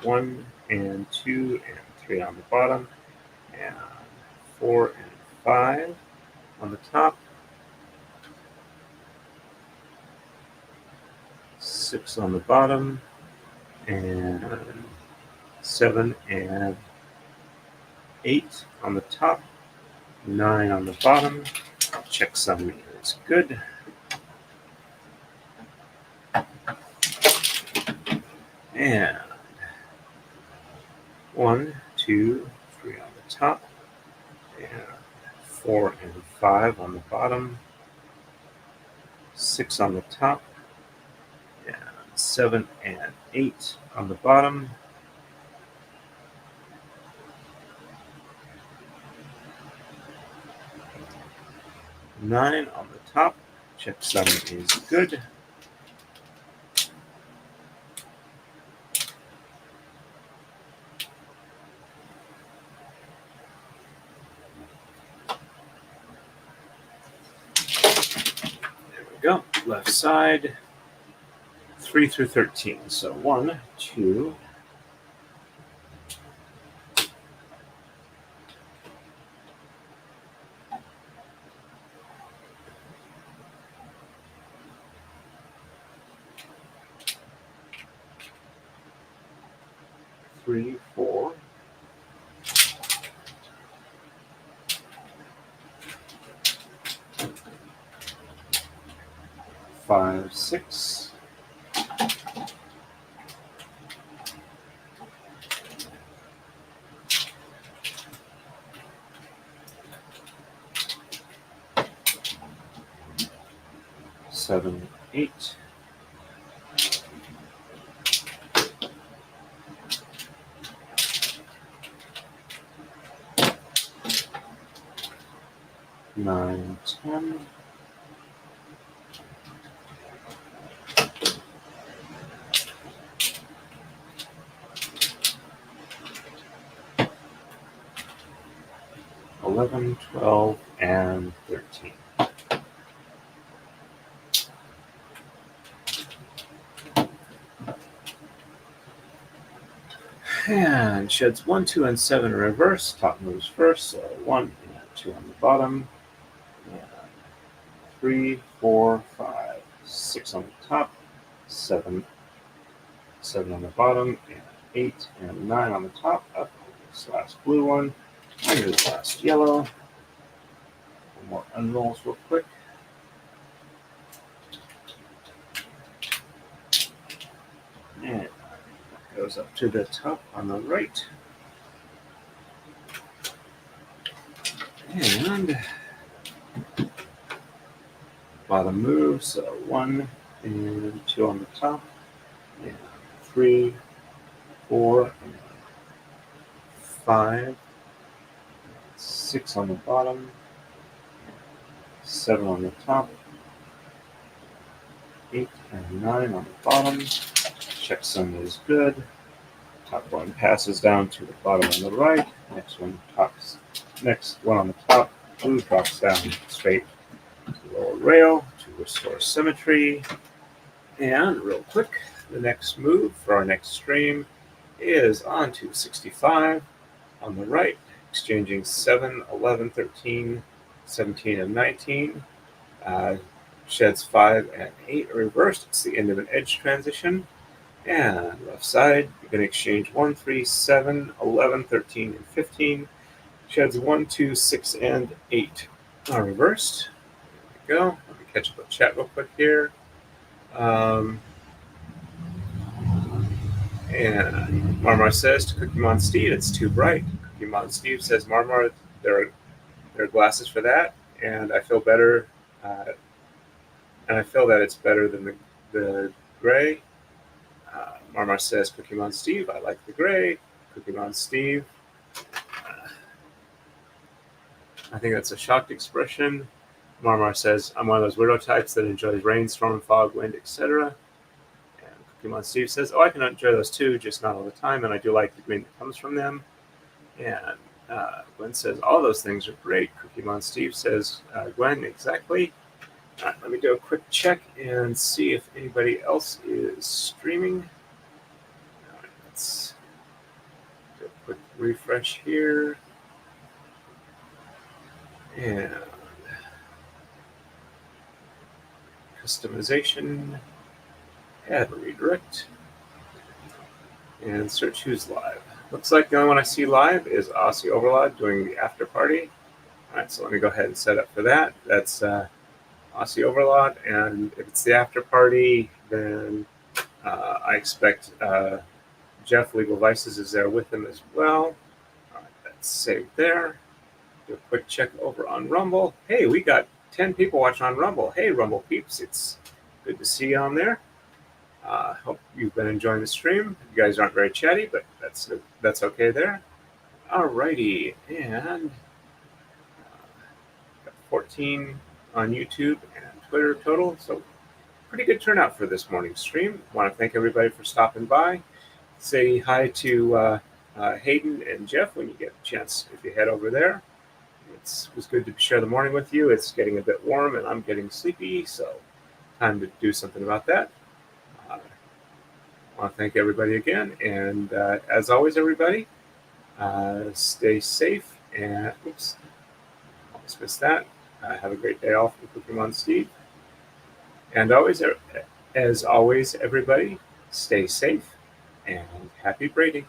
1 and 2 and 3 on the bottom, and 4 and 5 on the top, 6 on the bottom, and 7 and 8 on the top, 9 on the bottom. Check sum is good. And 1, 2, 3 on the top, and 4 and 5 on the bottom, 6 on the top, and 7 and 8 on the bottom, 9 on the top. Check sum is good. Go. Left side, 3 through 13. So 1, 2, 3, 4, 5, 6. Seven, 8. 9, 10. 11, 12, and 13. And sheds 1, 2, and 7 in reverse. Top moves first. So 1 and 2 on the bottom. And 3, 4, 5, 6 on the top. 7 on the bottom. And 8 and 9 on the top. Up this last blue one. Under this last yellow. One more unrolls real quick. And goes up to the top on the right. And bottom moves, so 1 and 2 on the top, and 3, 4, and 5, 6 on the bottom, 7 on the top, 8 and 9 on the bottom. Checksum is good. Top one passes down to the bottom on the right. Next one on the top. Blue drops down straight to the lower rail to restore symmetry. And real quick, the next move for our next stream is on to 65 on the right, exchanging 7, 11, 13, 17, and 19. Sheds 5 and 8 are reversed. It's the end of an edge transition. And left side, you're going to exchange 1, 3, 7, 11, 13, and 15. Sheds 1, 2, 6, and 8 are reversed. There we go. Let me catch up with chat real quick here. And Marmar says to Kumihimo Steve, it's too bright. Kumihimo Steve says, Marmar, there are glasses for that, and I feel better. And I feel that it's better than the gray. Marmar says, Kumihimo Steve, I like the gray. Kumihimo Steve. I think that's a shocked expression. Marmar says, I'm one of those weirdo types that enjoys rain, storm, fog, wind, etc. And Kumihimo Steve says, oh, I can enjoy those too, just not all the time, and I do like the green that comes from them. And Gwen says, all those things are great. Kumihimo Steve says, Gwen, exactly. Let me do a quick check and see if anybody else is streaming. Let's do a quick refresh here. And customization, add redirect, and search who's live. Looks like the only one I see live is Aussie Overlord doing the after party. All right, so let me go ahead and set up for that. That's Aussie Overlord, and if it's the after party, then I expect Jeff Legal Vices is there with him as well. All right, that's saved there. Do a quick check over on Rumble. Hey, we got 10 people watching on Rumble. Hey, Rumble peeps, it's good to see you on there. Hope you've been enjoying the stream. You guys aren't very chatty, but that's okay there. Alrighty, and got 14 on YouTube and Twitter total, so pretty good turnout for this morning's stream. I want to thank everybody for stopping by. Say hi to Hayden and Jeff when you get a chance if you head over there. It was good to share the morning with you. It's getting a bit warm and I'm getting sleepy, so time to do something about that. I want to thank everybody again, and as always, everybody, stay safe, and oops, almost missed that. Have a great day off with Kumihimo Steve. And as always, everybody, stay safe and happy braiding.